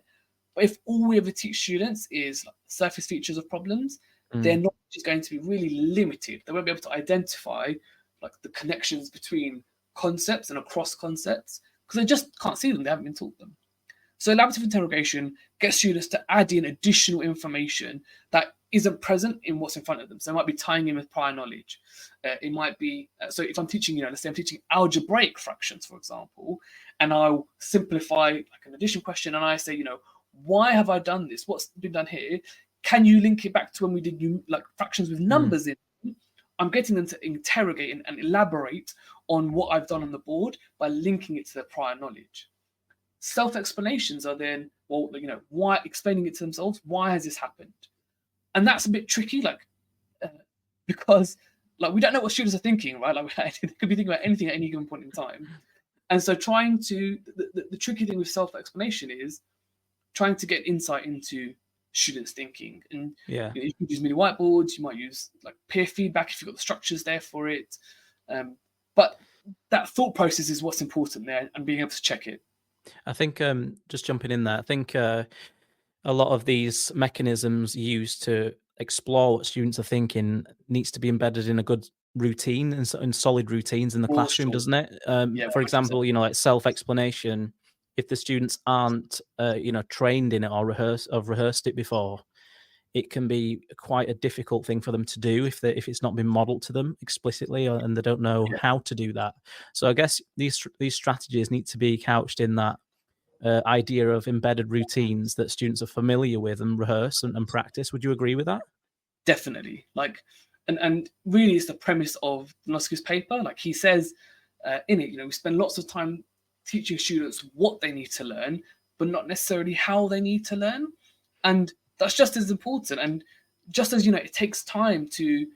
But if all we ever teach students is like surface features of problems, their knowledge is going to be really limited. They won't be able to identify like the connections between concepts and across concepts because they just can't see them. They haven't been taught them. So elaborative interrogation gets students to add in additional information that isn't present in what's in front of them. So it might be tying in with prior knowledge. It might be, so if I'm teaching, let's say I'm teaching algebraic fractions, for example, and I'll simplify like an addition question and I say, why have I done this? What's been done here? Can you link it back to when we did like fractions with numbers in? I'm getting them to interrogate and elaborate on what I've done on the board by linking it to their prior knowledge. Self-explanations are then, well, why explaining it to themselves, why has this happened? And that's a bit tricky, because we don't know what students are thinking, right? Like they could be thinking about anything at any given point in time. And so the tricky thing with self-explanation is trying to get insight into students thinking. And Yeah. you can use mini whiteboards, you might use like peer feedback if you've got the structures there for it. But that thought process is what's important there and being able to check it. I think just jumping in there, I think a lot of these mechanisms used to explore what students are thinking needs to be embedded in a good routine and solid routines in the For classroom, sure. doesn't it? Yeah, For 100%. example, like self-explanation, if the students aren't trained in it or rehearsed it before, it can be quite a difficult thing for them to do if it's not been modeled to them explicitly and they don't know how to do that. So I guess these strategies need to be couched in that idea of embedded routines that students are familiar with and rehearse and practice. Would you agree with that? Definitely. And really it's the premise of Noski's paper. Like he says in it, we spend lots of time teaching students what they need to learn, but not necessarily how they need to learn. And that's just as important. And just as, it takes time to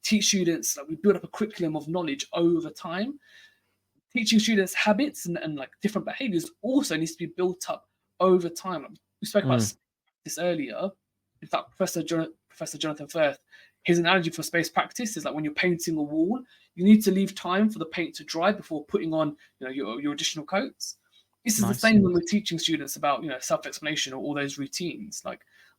teach students, we build up a curriculum of knowledge over time. Teaching students habits and different behaviors also needs to be built up over time. We spoke about this earlier. In fact, Professor Jonathan Firth, his analogy for space practice is like when you're painting a wall, you need to leave time for the paint to dry before putting on your additional coats. This is the same when we're teaching students about self-explanation or all those routines.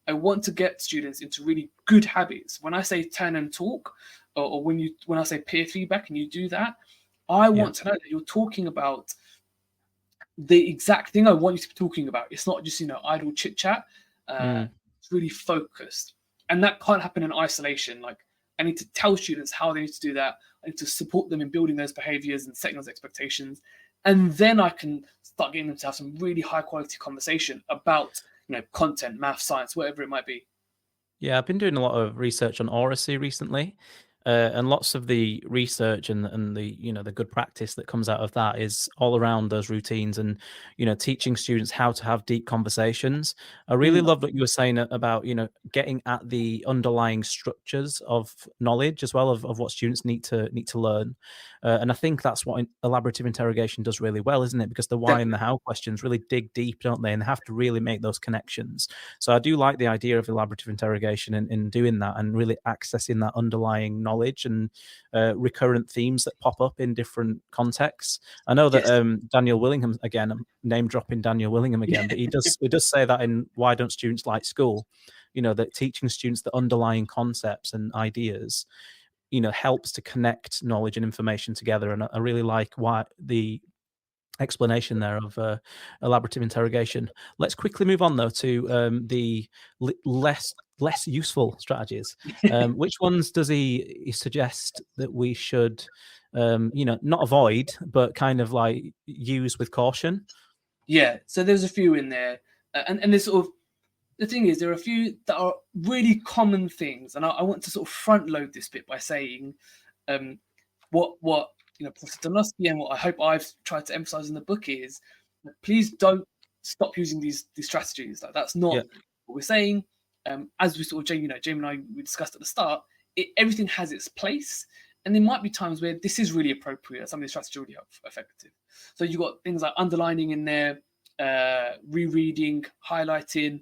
I want to get students into really good habits. When I say turn and talk, or when I say peer feedback and you do that, I want to know that you're talking about the exact thing I want you to be talking about. It's not just idle chit chat. It's really focused, and that can't happen in isolation. I need to tell students how they need to do that. I need to support them in building those behaviors and setting those expectations, and then I can start getting them to have some really high quality conversation about content, math, science, whatever it might be. Yeah, I've been doing a lot of research on oracy recently. And lots of the research and the the good practice that comes out of that is all around those routines and teaching students how to have deep conversations. I really love what you were saying about getting at the underlying structures of knowledge as well of what students need to learn. And I think that's what elaborative interrogation does really well, isn't it? Because the why and the how questions really dig deep, don't they? And they have to really make those connections. So I do like the idea of elaborative interrogation in doing that and really accessing that underlying knowledge and recurrent themes that pop up in different contexts. I know that Daniel Willingham, again, I'm name dropping Daniel Willingham again, but he does say that in Why Don't Students Like School? That teaching students the underlying concepts and ideas helps to connect knowledge and information together. And I really like why the explanation there of elaborative interrogation. Let's quickly move on though to the less useful strategies. Which ones does he suggest that we should not avoid but kind of like use with caution? Yeah, so there's a few in there, and there's sort of, the thing is, there are a few that are really common things, and I want to sort of front load this bit by saying what Professor Donofsky and what I hope I've tried to emphasize in the book is, please don't stop using these strategies. Like, that's not what we're saying. As we sort of, Jamie and I, we discussed at the start, everything has its place, and there might be times where this is really appropriate. Some of these strategies are really effective. So you've got things like underlining in there, rereading, highlighting,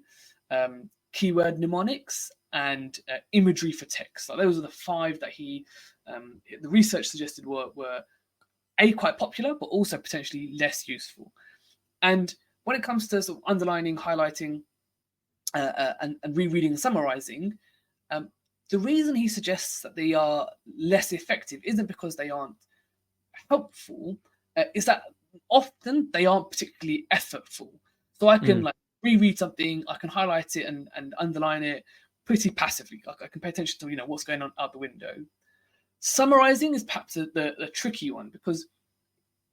keyword mnemonics, and imagery for text. Like, those are the 5 that the research suggested were quite popular, but also potentially less useful. And when it comes to sort of underlining, highlighting, and rereading and summarizing, the reason he suggests that they are less effective isn't because they aren't helpful, is that often they aren't particularly effortful. So I can reread something, I can highlight it and underline it pretty passively. I can pay attention to what's going on out the window. Summarizing is perhaps the tricky one, because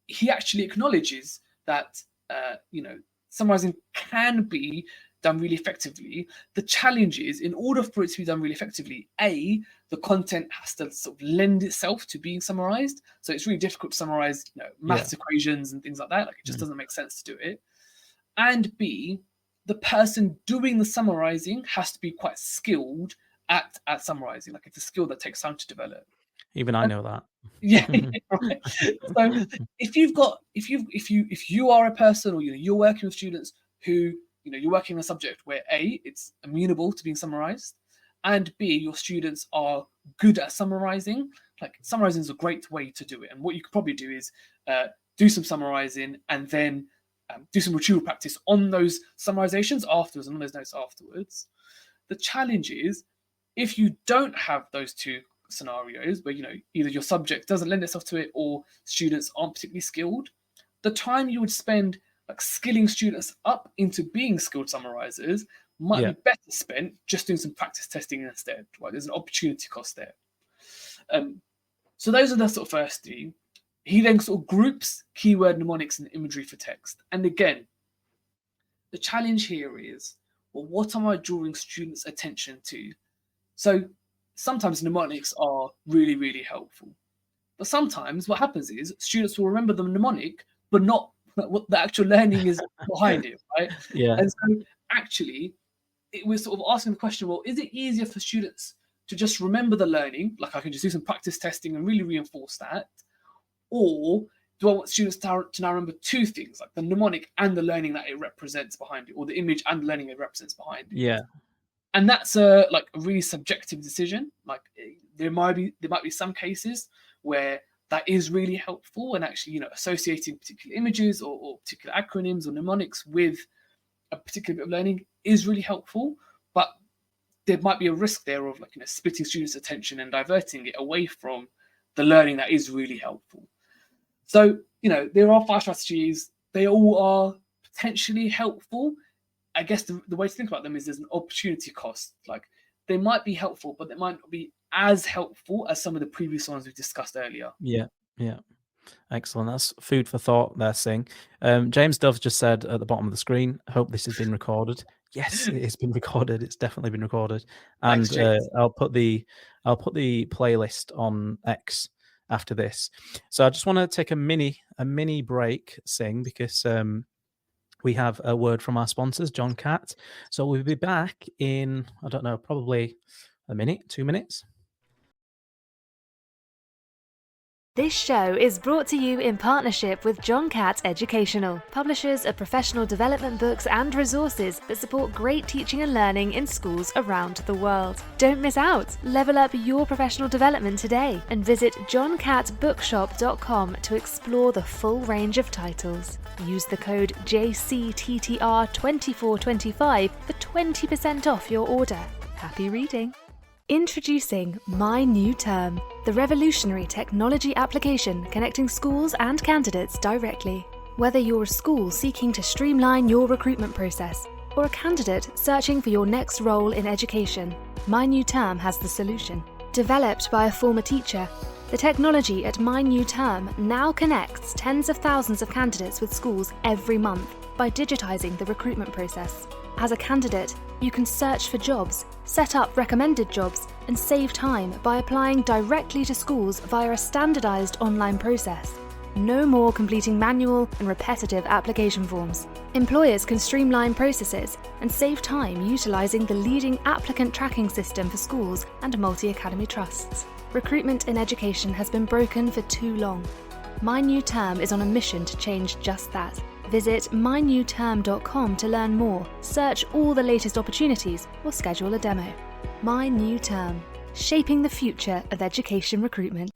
he actually acknowledges that summarizing can be done really effectively. The challenge is, in order for it to be done really effectively, the content has to sort of lend itself to being summarized. So it's really difficult to summarize maths equations and things like that. Like, it just doesn't make sense to do it. And B, the person doing the summarizing has to be quite skilled at summarizing. Like, it's a skill that takes time to develop. Even I know that. Yeah, right. So if you are a person, or you're working with students who you're working on a subject where A, it's amenable to being summarized, and B, your students are good at summarizing. Like, summarizing is a great way to do it. And what you could probably do is do some summarizing and then do some retrieval practice on those summarizations afterwards and on those notes afterwards. The challenge is, if you don't have those two scenarios where either your subject doesn't lend itself to it or students aren't particularly skilled, the time you would spend like skilling students up into being skilled summarizers might be better spent just doing some practice testing instead. Right? There's an opportunity cost there. So those are the sort of first 3. He then sort of groups keyword mnemonics and imagery for text. And again, the challenge here is, well, what am I drawing students' attention to? So sometimes mnemonics are really, really helpful. But sometimes what happens is students will remember the mnemonic, but not what the actual learning is behind it, right? Yeah. And so actually, we're sort of asking the question, well, is it easier for students to just remember the learning, like I can just do some practice testing and really reinforce that? Or do I want students to now remember 2 things, like the mnemonic and the learning that it represents behind it, or the image and the learning it represents behind it? Yeah. And that's a really subjective decision. Like, there might be some cases where that is really helpful, and actually, associating particular images or particular acronyms or mnemonics with a particular bit of learning is really helpful. But there might be a risk there of splitting students' attention and diverting it away from the learning that is really helpful. So, there are 5 strategies. They all are potentially helpful. I guess the way to think about them is there's an opportunity cost. Like, they might be helpful, but they might not be as helpful as some of the previous ones we discussed earlier. Yeah. Excellent. That's food for thought there, Sing. James Dove just said at the bottom of the screen, I hope this has been recorded. Yes, it has been recorded. It's definitely been recorded. And Thanks, James. I'll put the I'll put the playlist on X after this. So I just want to take a mini break, Sing, because we have a word from our sponsors, John Catt. So we'll be back in, I don't know, probably a minute, 2 minutes. This show is brought to you in partnership with John Catt Educational, publishers of professional development books and resources that support great teaching and learning in schools around the world. Don't miss out. Level up your professional development today and visit johncattbookshop.com to explore the full range of titles. Use the code JCTTR2425 for 20% off your order. Happy reading. Introducing My New Term, the revolutionary technology application connecting schools and candidates directly. Whether you're a school seeking to streamline your recruitment process or a candidate searching for your next role in education, My New Term has the solution. Developed by a former teacher, the technology at My New Term now connects tens of thousands of candidates with schools every month by digitizing the recruitment process. As a candidate, you can search for jobs, set up recommended jobs, and save time by applying directly to schools via a standardized online process. No more completing manual and repetitive application forms. Employers can streamline processes and save time utilizing the leading applicant tracking system for schools and multi-academy trusts. Recruitment in education has been broken for too long. My New Term is on a mission to change just that. Visit mynewterm.com to learn more, search all the latest opportunities, or schedule a demo. My New Term, shaping the future of education recruitment.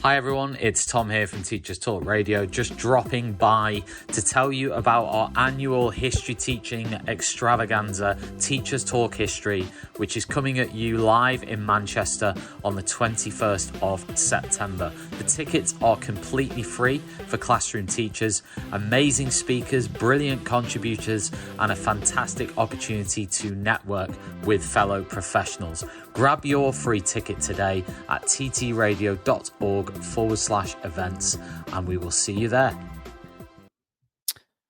Hi everyone, it's Tom here from Teachers Talk Radio, just dropping by to tell you about our annual history teaching extravaganza, Teachers Talk History, which is coming at you live in Manchester on the 21st of September. The tickets are completely free for classroom teachers, amazing speakers, brilliant contributors, and a fantastic opportunity to network with fellow professionals. Grab your free ticket today at ttradio.org/events, and we will see you there.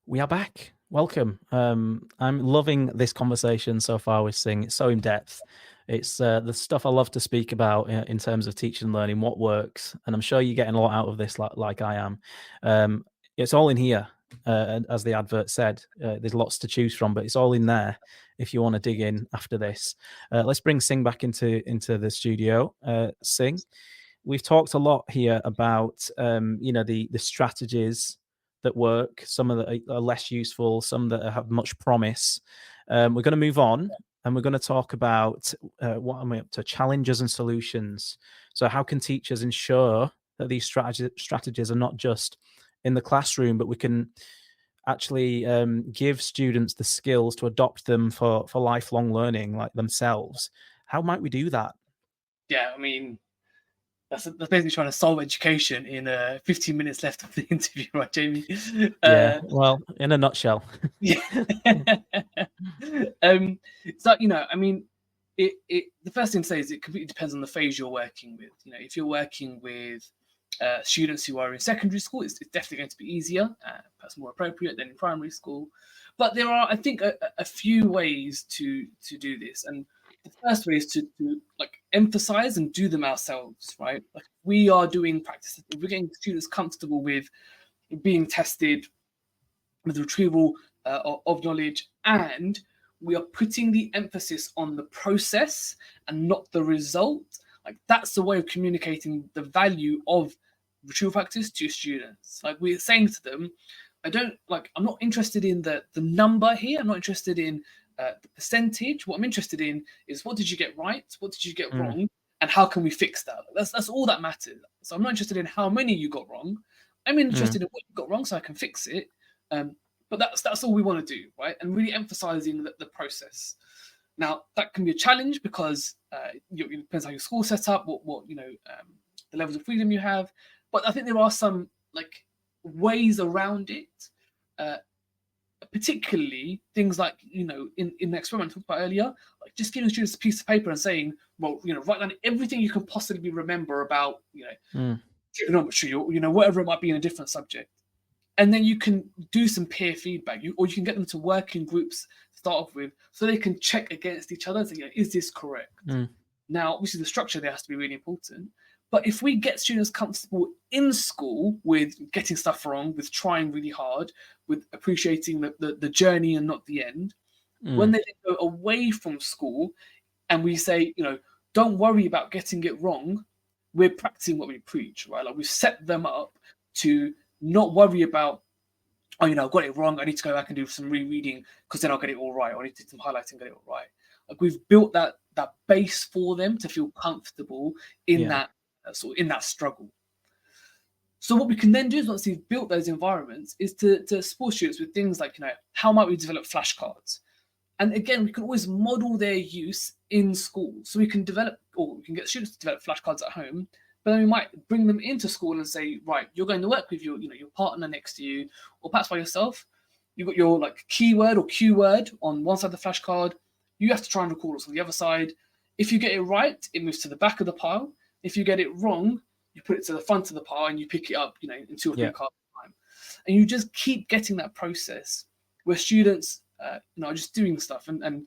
We are back. Welcome. I'm loving this conversation so far with Sing. It's so in depth. It's the stuff I love to speak about in terms of teaching and learning, what works. And I'm sure you're getting a lot out of this like I am. It's all in here. As the advert said, there's lots to choose from, but it's all in there if you want to dig in after this. Let's bring Sing back into the studio. Sing, we've talked a lot here about the strategies that work, some of that are less useful, some that have much promise. We're going to move on and we're going to talk about what am I up to, challenges and solutions. So how can teachers ensure that these strategies are not just in the classroom, but we can actually give students the skills to adopt them for lifelong learning, like themselves? How might we do that? Yeah, I mean, that's basically trying to solve education in 15 minutes left of the interview, right, Jamie? Yeah, well, in a nutshell. Yeah. So, I mean, the first thing to say is it completely depends on the phase you're working with. If you're working with students who are in secondary school, it's definitely going to be easier, perhaps more appropriate than in primary school. But there are, I think, a few ways to do this. And the first way is to emphasize and do them ourselves, right? Like, we are doing practice. We're getting students comfortable with being tested, with retrieval of knowledge, and we are putting the emphasis on the process and not the result. Like, that's the way of communicating the value of retrieval practice to students. Like, we're saying to them, I'm not interested in the number here. I'm not interested in the percentage. What I'm interested in is, what did you get right? What did you get wrong? And how can we fix that? That's all that matters. So I'm not interested in how many you got wrong. I'm interested in what you got wrong so I can fix it. But that's all we want to do, right? And really emphasizing the process. Now, that can be a challenge because it depends how your school set up, what the levels of freedom you have. But I think there are some ways around it, particularly things like, in the experiment I talked about earlier, like just giving students a piece of paper and saying, well, write down everything you can possibly remember about, trigonometry or, whatever it might be in a different subject. And then you can do some peer feedback, or you can get them to work in groups to start off with, so they can check against each other and say, is this correct? Now, obviously, the structure there has to be really important. But if we get students comfortable in school with getting stuff wrong, with trying really hard, with appreciating the journey and not the end, when they go away from school and we say, don't worry about getting it wrong, we're practicing what we preach, right? Like we've set them up to not worry about, I've got it wrong, I need to go back and do some rereading because then I'll get it all right, or I need to do some highlighting and get it all right. Like we've built that base for them to feel comfortable in that in that struggle. So what we can then do is, once we've built those environments, is to support students with things like, how might we develop flashcards? And again, we can always model their use in school. So we can develop, or we can get students to develop flashcards at home, but then we might bring them into school and say, right, you're going to work with your partner next to you, or perhaps by yourself. You've got your like keyword or cue word on one side of the flashcard. You have to try and record what's on the other side. If you get it right, it moves to the back of the pile. If you get it wrong, you put it to the front of the pile and you pick it up, in 2 or 3 cards at a time. And you just keep getting that process where students, are just doing stuff. And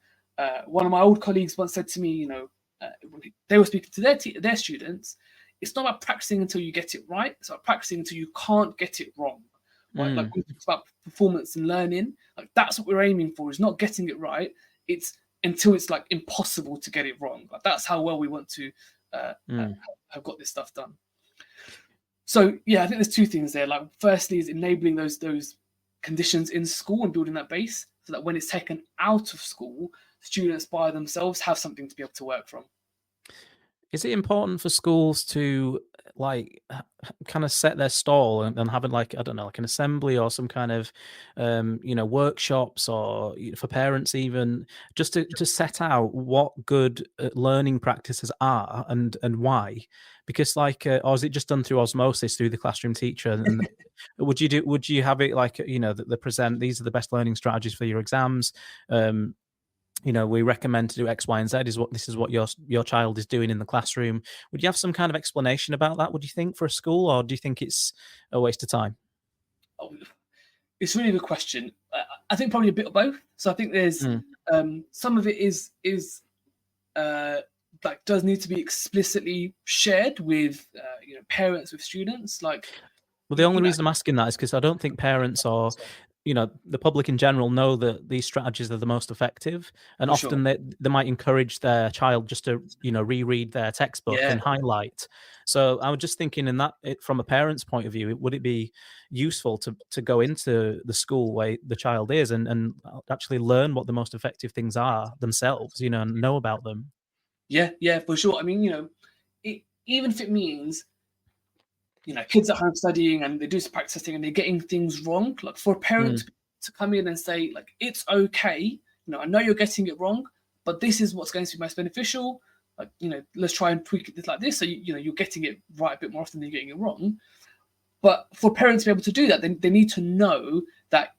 one of my old colleagues once said to me, when they were speaking to their students, it's not about practicing until you get it right. It's about practicing until you can't get it wrong. Right? Like it's about performance and learning. Like that's what we're aiming for, is not getting it right. It's until it's like impossible to get it wrong. Like that's how well we want to have got this stuff done. So yeah, I think there's 2 things there. Like firstly is enabling those conditions in school and building that base so that when it's taken out of school, students by themselves have something to be able to work from. Is it important for schools to like kind of set their stall and have it like, I don't know, like an assembly or some kind of workshops, or for parents even, just to set out what good learning practices are and why? Because or is it just done through osmosis through the classroom teacher? And would you have it like, the present, these are the best learning strategies for your exams? We recommend to do X, Y, and Z. This is what your child is doing in the classroom. Would you have some kind of explanation about that, would you think, for a school, or do you think it's a waste of time? Oh, it's a really good question. I think probably a bit of both. So I think there's some of it is like does need to be explicitly shared with parents, with students. Like, well, the only reason I'm asking that is because I don't think parents or the public in general know that these strategies are the most effective, and often they might encourage their child just to reread their textbook and highlight. So I was just thinking, from a parent's point of view, would it be useful to go into the school where the child is and actually learn what the most effective things are themselves, and know about them? Yeah, for sure. I mean, even if it means kids at home studying and they do some practice testing and they're getting things wrong, like for a parent to come in and say, like, it's okay, I know you're getting it wrong, but this is what's going to be most beneficial. Like, let's try and tweak it like this. So, you're getting it right a bit more often than you're getting it wrong. But for parents to be able to do that, they need to know that,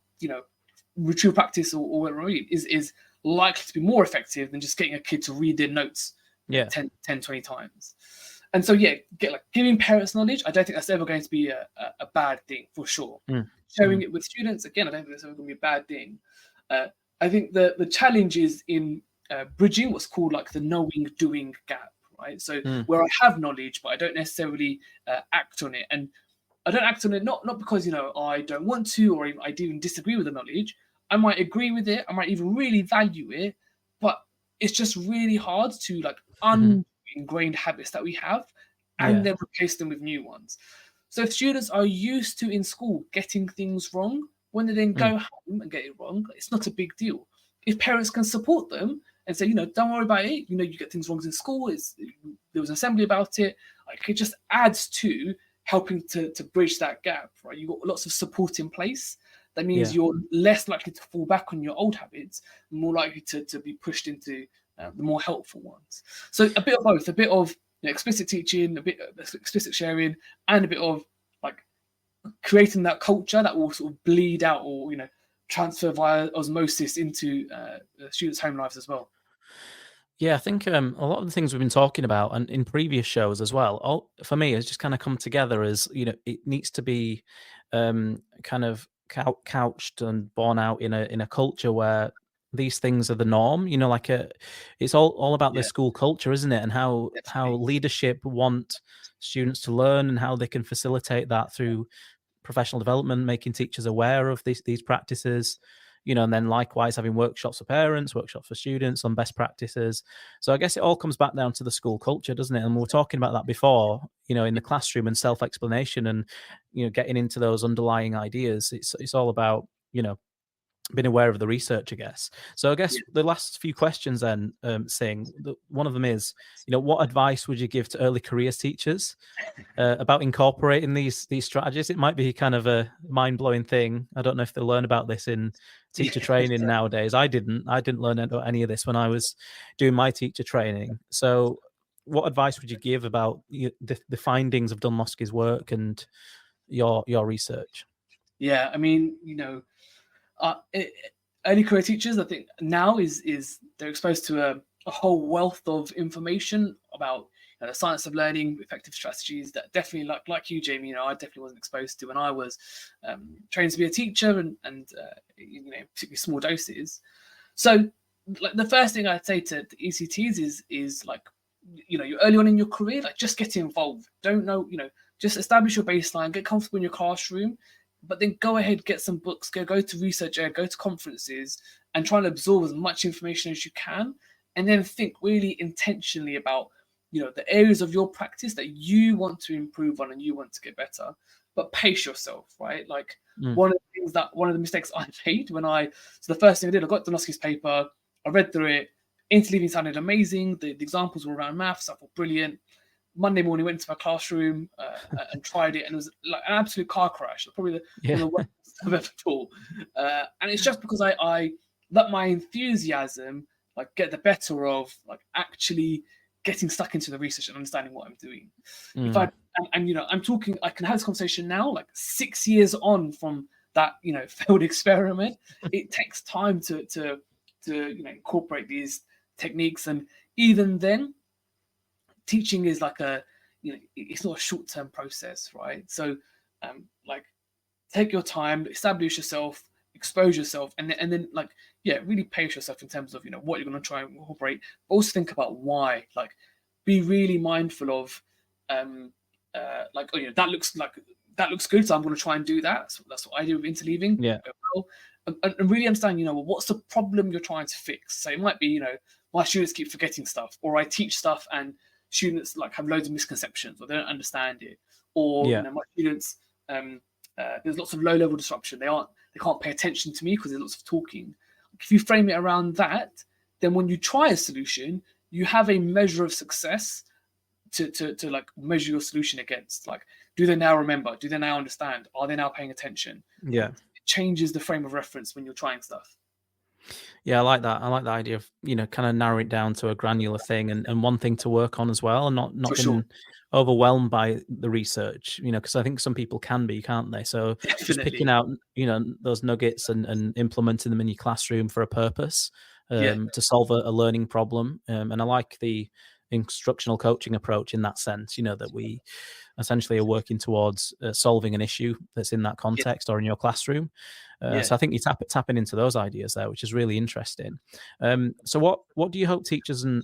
retrieval practice or whatever is likely to be more effective than just getting a kid to read their notes 10, 20 times. And so, giving parents knowledge, I don't think that's ever going to be a bad thing, for sure. Sharing it with students, again, I don't think that's ever going to be a bad thing. I think the challenge is in bridging what's called like the knowing-doing gap, right? So where I have knowledge, but I don't necessarily act on it. And I don't act on it not because, I don't want to, or I even disagree with the knowledge. I might agree with it. I might even really value it, but it's just really hard to like ingrained habits that we have and then replace them with new ones. So if students are used to in school getting things wrong, when they then go home and get it wrong, it's not a big deal. If parents can support them and say, don't worry about it, you get things wrong in school, there was an assembly about it, like it just adds to helping to bridge that gap, right? You've got lots of support in place. That means you're less likely to fall back on your old habits, more likely to be pushed into the more helpful ones. So a bit of both, a bit of explicit teaching, a bit of explicit sharing, and a bit of like creating that culture that will sort of bleed out or transfer via osmosis into students' home lives as well. Yeah, I think a lot of the things we've been talking about and in previous shows as well, for me, has just kind of come together as it needs to be kind of couched and born out in a culture where these things are the norm. Like it's all about the school culture, isn't it? And how leadership want students to learn and how they can facilitate that through professional development, making teachers aware of these practices, and then likewise having workshops for parents, workshops for students on best practices. So I guess it all comes back down to the school culture, doesn't it? And we were talking about that before, in the classroom and self-explanation and, getting into those underlying ideas. It's all about, being aware of the research, I guess. So I guess the last few questions then, Singh, one of them is, what advice would you give to early careers teachers about incorporating these strategies? It might be kind of a mind-blowing thing. I don't know if they learn about this in teacher training nowadays. I didn't learn any of this when I was doing my teacher training. So what advice would you give about the findings of Dunlosky's work and your research? Yeah, I mean, early career teachers, I think now is they're exposed to a whole wealth of information about the science of learning, effective strategies that definitely, like you, Jamie, I definitely wasn't exposed to when I was trained to be a teacher, and particularly small doses. So, like, the first thing I'd say to ECTs is like, you're early on in your career, like, just get involved. Don't know, just establish your baseline, get comfortable in your classroom, but then go ahead, get some books, go to research area, go to conferences, and try and absorb as much information as you can, and then think really intentionally about the areas of your practice that you want to improve on and you want to get better. But pace yourself, right? Like, one of the mistakes I made so the first thing I did, I got Dunlosky's paper, I read through it, interleaving sounded amazing, the examples were around maths, I thought brilliant. Monday morning, went into my classroom and tried it, and it was like an absolute car crash. Probably one of the worst I've ever taught. And it's just because I let my enthusiasm like get the better of like actually getting stuck into the research and understanding what I'm doing. If I'm talking, I can have this conversation now, like 6 years on from that failed experiment. It takes time to incorporate these techniques, and even then, teaching is like it's not a short-term process, right? So like, take your time, establish yourself, expose yourself, and then like, really pace yourself in terms of what you're going to try and incorporate, but also think about why. Like, be really mindful of that looks good, so I'm going to try and do that. So that's what I do with interleaving. And really understand what's the problem you're trying to fix. So it might be my students keep forgetting stuff, or I teach stuff and students like have loads of misconceptions, or they don't understand it, or my students there's lots of low-level disruption. They can't pay attention to me because there's lots of talking. If you frame it around that, then when you try a solution, you have a measure of success to like measure your solution against. Like, do they now remember? Do they now understand? Are they now paying attention? Yeah, it changes the frame of reference when you're trying stuff. Yeah, I like that. I like the idea of, kind of narrow it down to a granular thing and one thing to work on as well, and not being overwhelmed by the research, because I think some people can be, can't they? So Definitely. Just picking out, those nuggets and implementing them in your classroom for a purpose, to solve a learning problem. And I like the instructional coaching approach in that sense, that we essentially are working towards solving an issue that's in that context or in your classroom. So I think you're tapping into those ideas there, which is really interesting. So what do you hope teachers in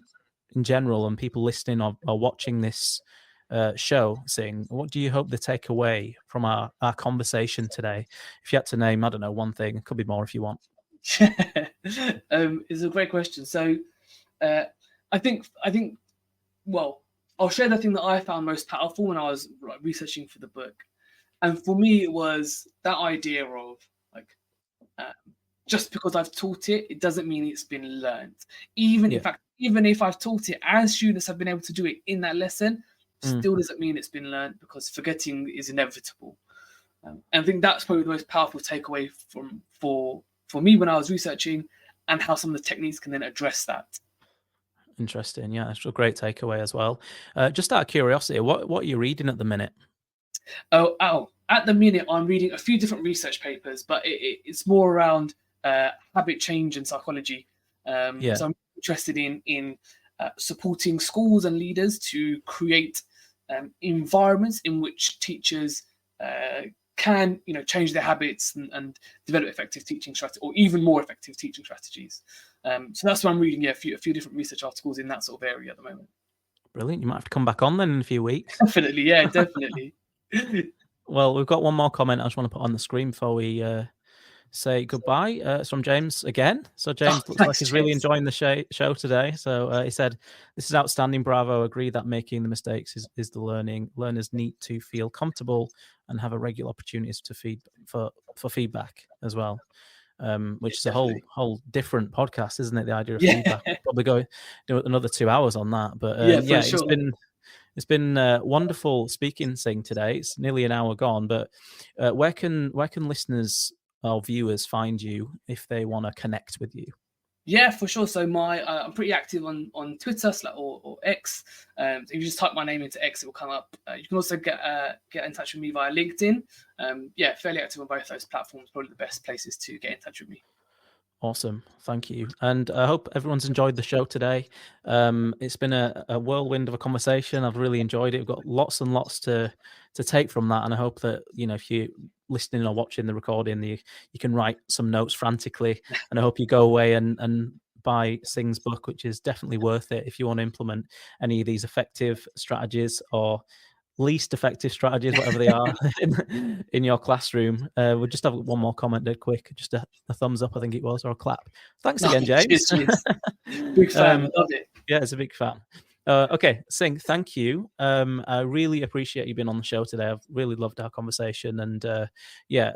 general and people listening or watching this show, Singh, what do you hope they take away from our conversation today? If you had to name, I don't know, one thing, it could be more if you want. It's a great question. So I think well, I'll share the thing that I found most powerful when I was researching for the book. And for me, it was that idea of like, just because I've taught it, it doesn't mean it's been learned. Even if I've taught it and students have been able to do it in that lesson, still doesn't mean it's been learned, because forgetting is inevitable. And I think that's probably the most powerful takeaway for me when I was researching, and how some of the techniques can then address that. Interesting. Yeah, that's a great takeaway as well. Just out of curiosity, what are you reading at the minute? Oh, at the minute I'm reading a few different research papers, but it's more around habit change and psychology. So I'm interested in supporting schools and leaders to create environments in which teachers can change their habits and develop effective teaching strategies, or even more effective teaching strategies. So that's why I'm reading a few different research articles in that sort of area at the moment. Brilliant. You might have to come back on then in a few weeks. Definitely, yeah, definitely. Well, we've got one more comment I just want to put on the screen before we say goodbye. It's from James again. So James looks like he's really enjoying the show today. So he said, "This is outstanding. Bravo. Agree that making the mistakes is the learning. Learners need to feel comfortable and have a regular opportunities to for feedback as well." Which is a whole different podcast, isn't it? The idea of feedback. We'll probably go do another 2 hours on that. But sure. It's been wonderful speaking Sing today. It's nearly an hour gone, but where can listeners or viewers find you if they want to connect with you? Yeah, for sure. So I'm pretty active on Twitter or X. If you just type my name into X, it will come up. You can also get in touch with me via LinkedIn. Fairly active on both those platforms. Probably the best places to get in touch with me. Awesome. Thank you. And I hope everyone's enjoyed the show today. It's been a whirlwind of a conversation. I've really enjoyed it. We've got lots and lots to take from that. And I hope that, if you're listening or watching the recording, you can write some notes frantically. And I hope you go away and buy Sing's book, which is definitely worth it if you want to implement any of these effective strategies or least effective strategies, whatever they are, in your classroom. We'll just have one more comment dead quick, just a thumbs up, I think it was, or a clap. Thanks again, James. Cheers. Big fan, love it. Yeah, it's a big fan. Okay, Sing, thank you. I really appreciate you being on the show today. I've really loved our conversation, and I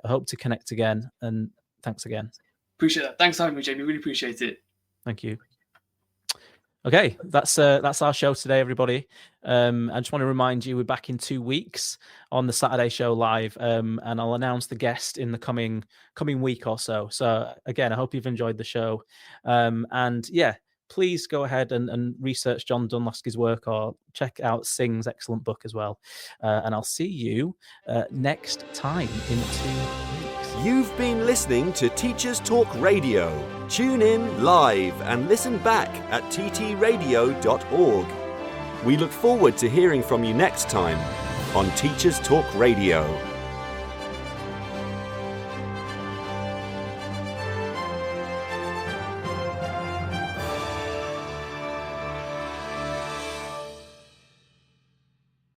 hope to connect again. And thanks again. Appreciate that. Thanks for having me, Jamie. Really appreciate it. Thank you. Okay, that's our show today, everybody. I just want to remind you we're back in 2 weeks on the Saturday show live, and I'll announce the guest in the coming week or so. So again, I hope you've enjoyed the show, please go ahead and research John Dunlaski's work or check out Sing's excellent book as well. And I'll see you next time in 2 weeks. You've been listening to Teachers Talk Radio. Tune in live and listen back at ttradio.org. We look forward to hearing from you next time on Teachers Talk Radio.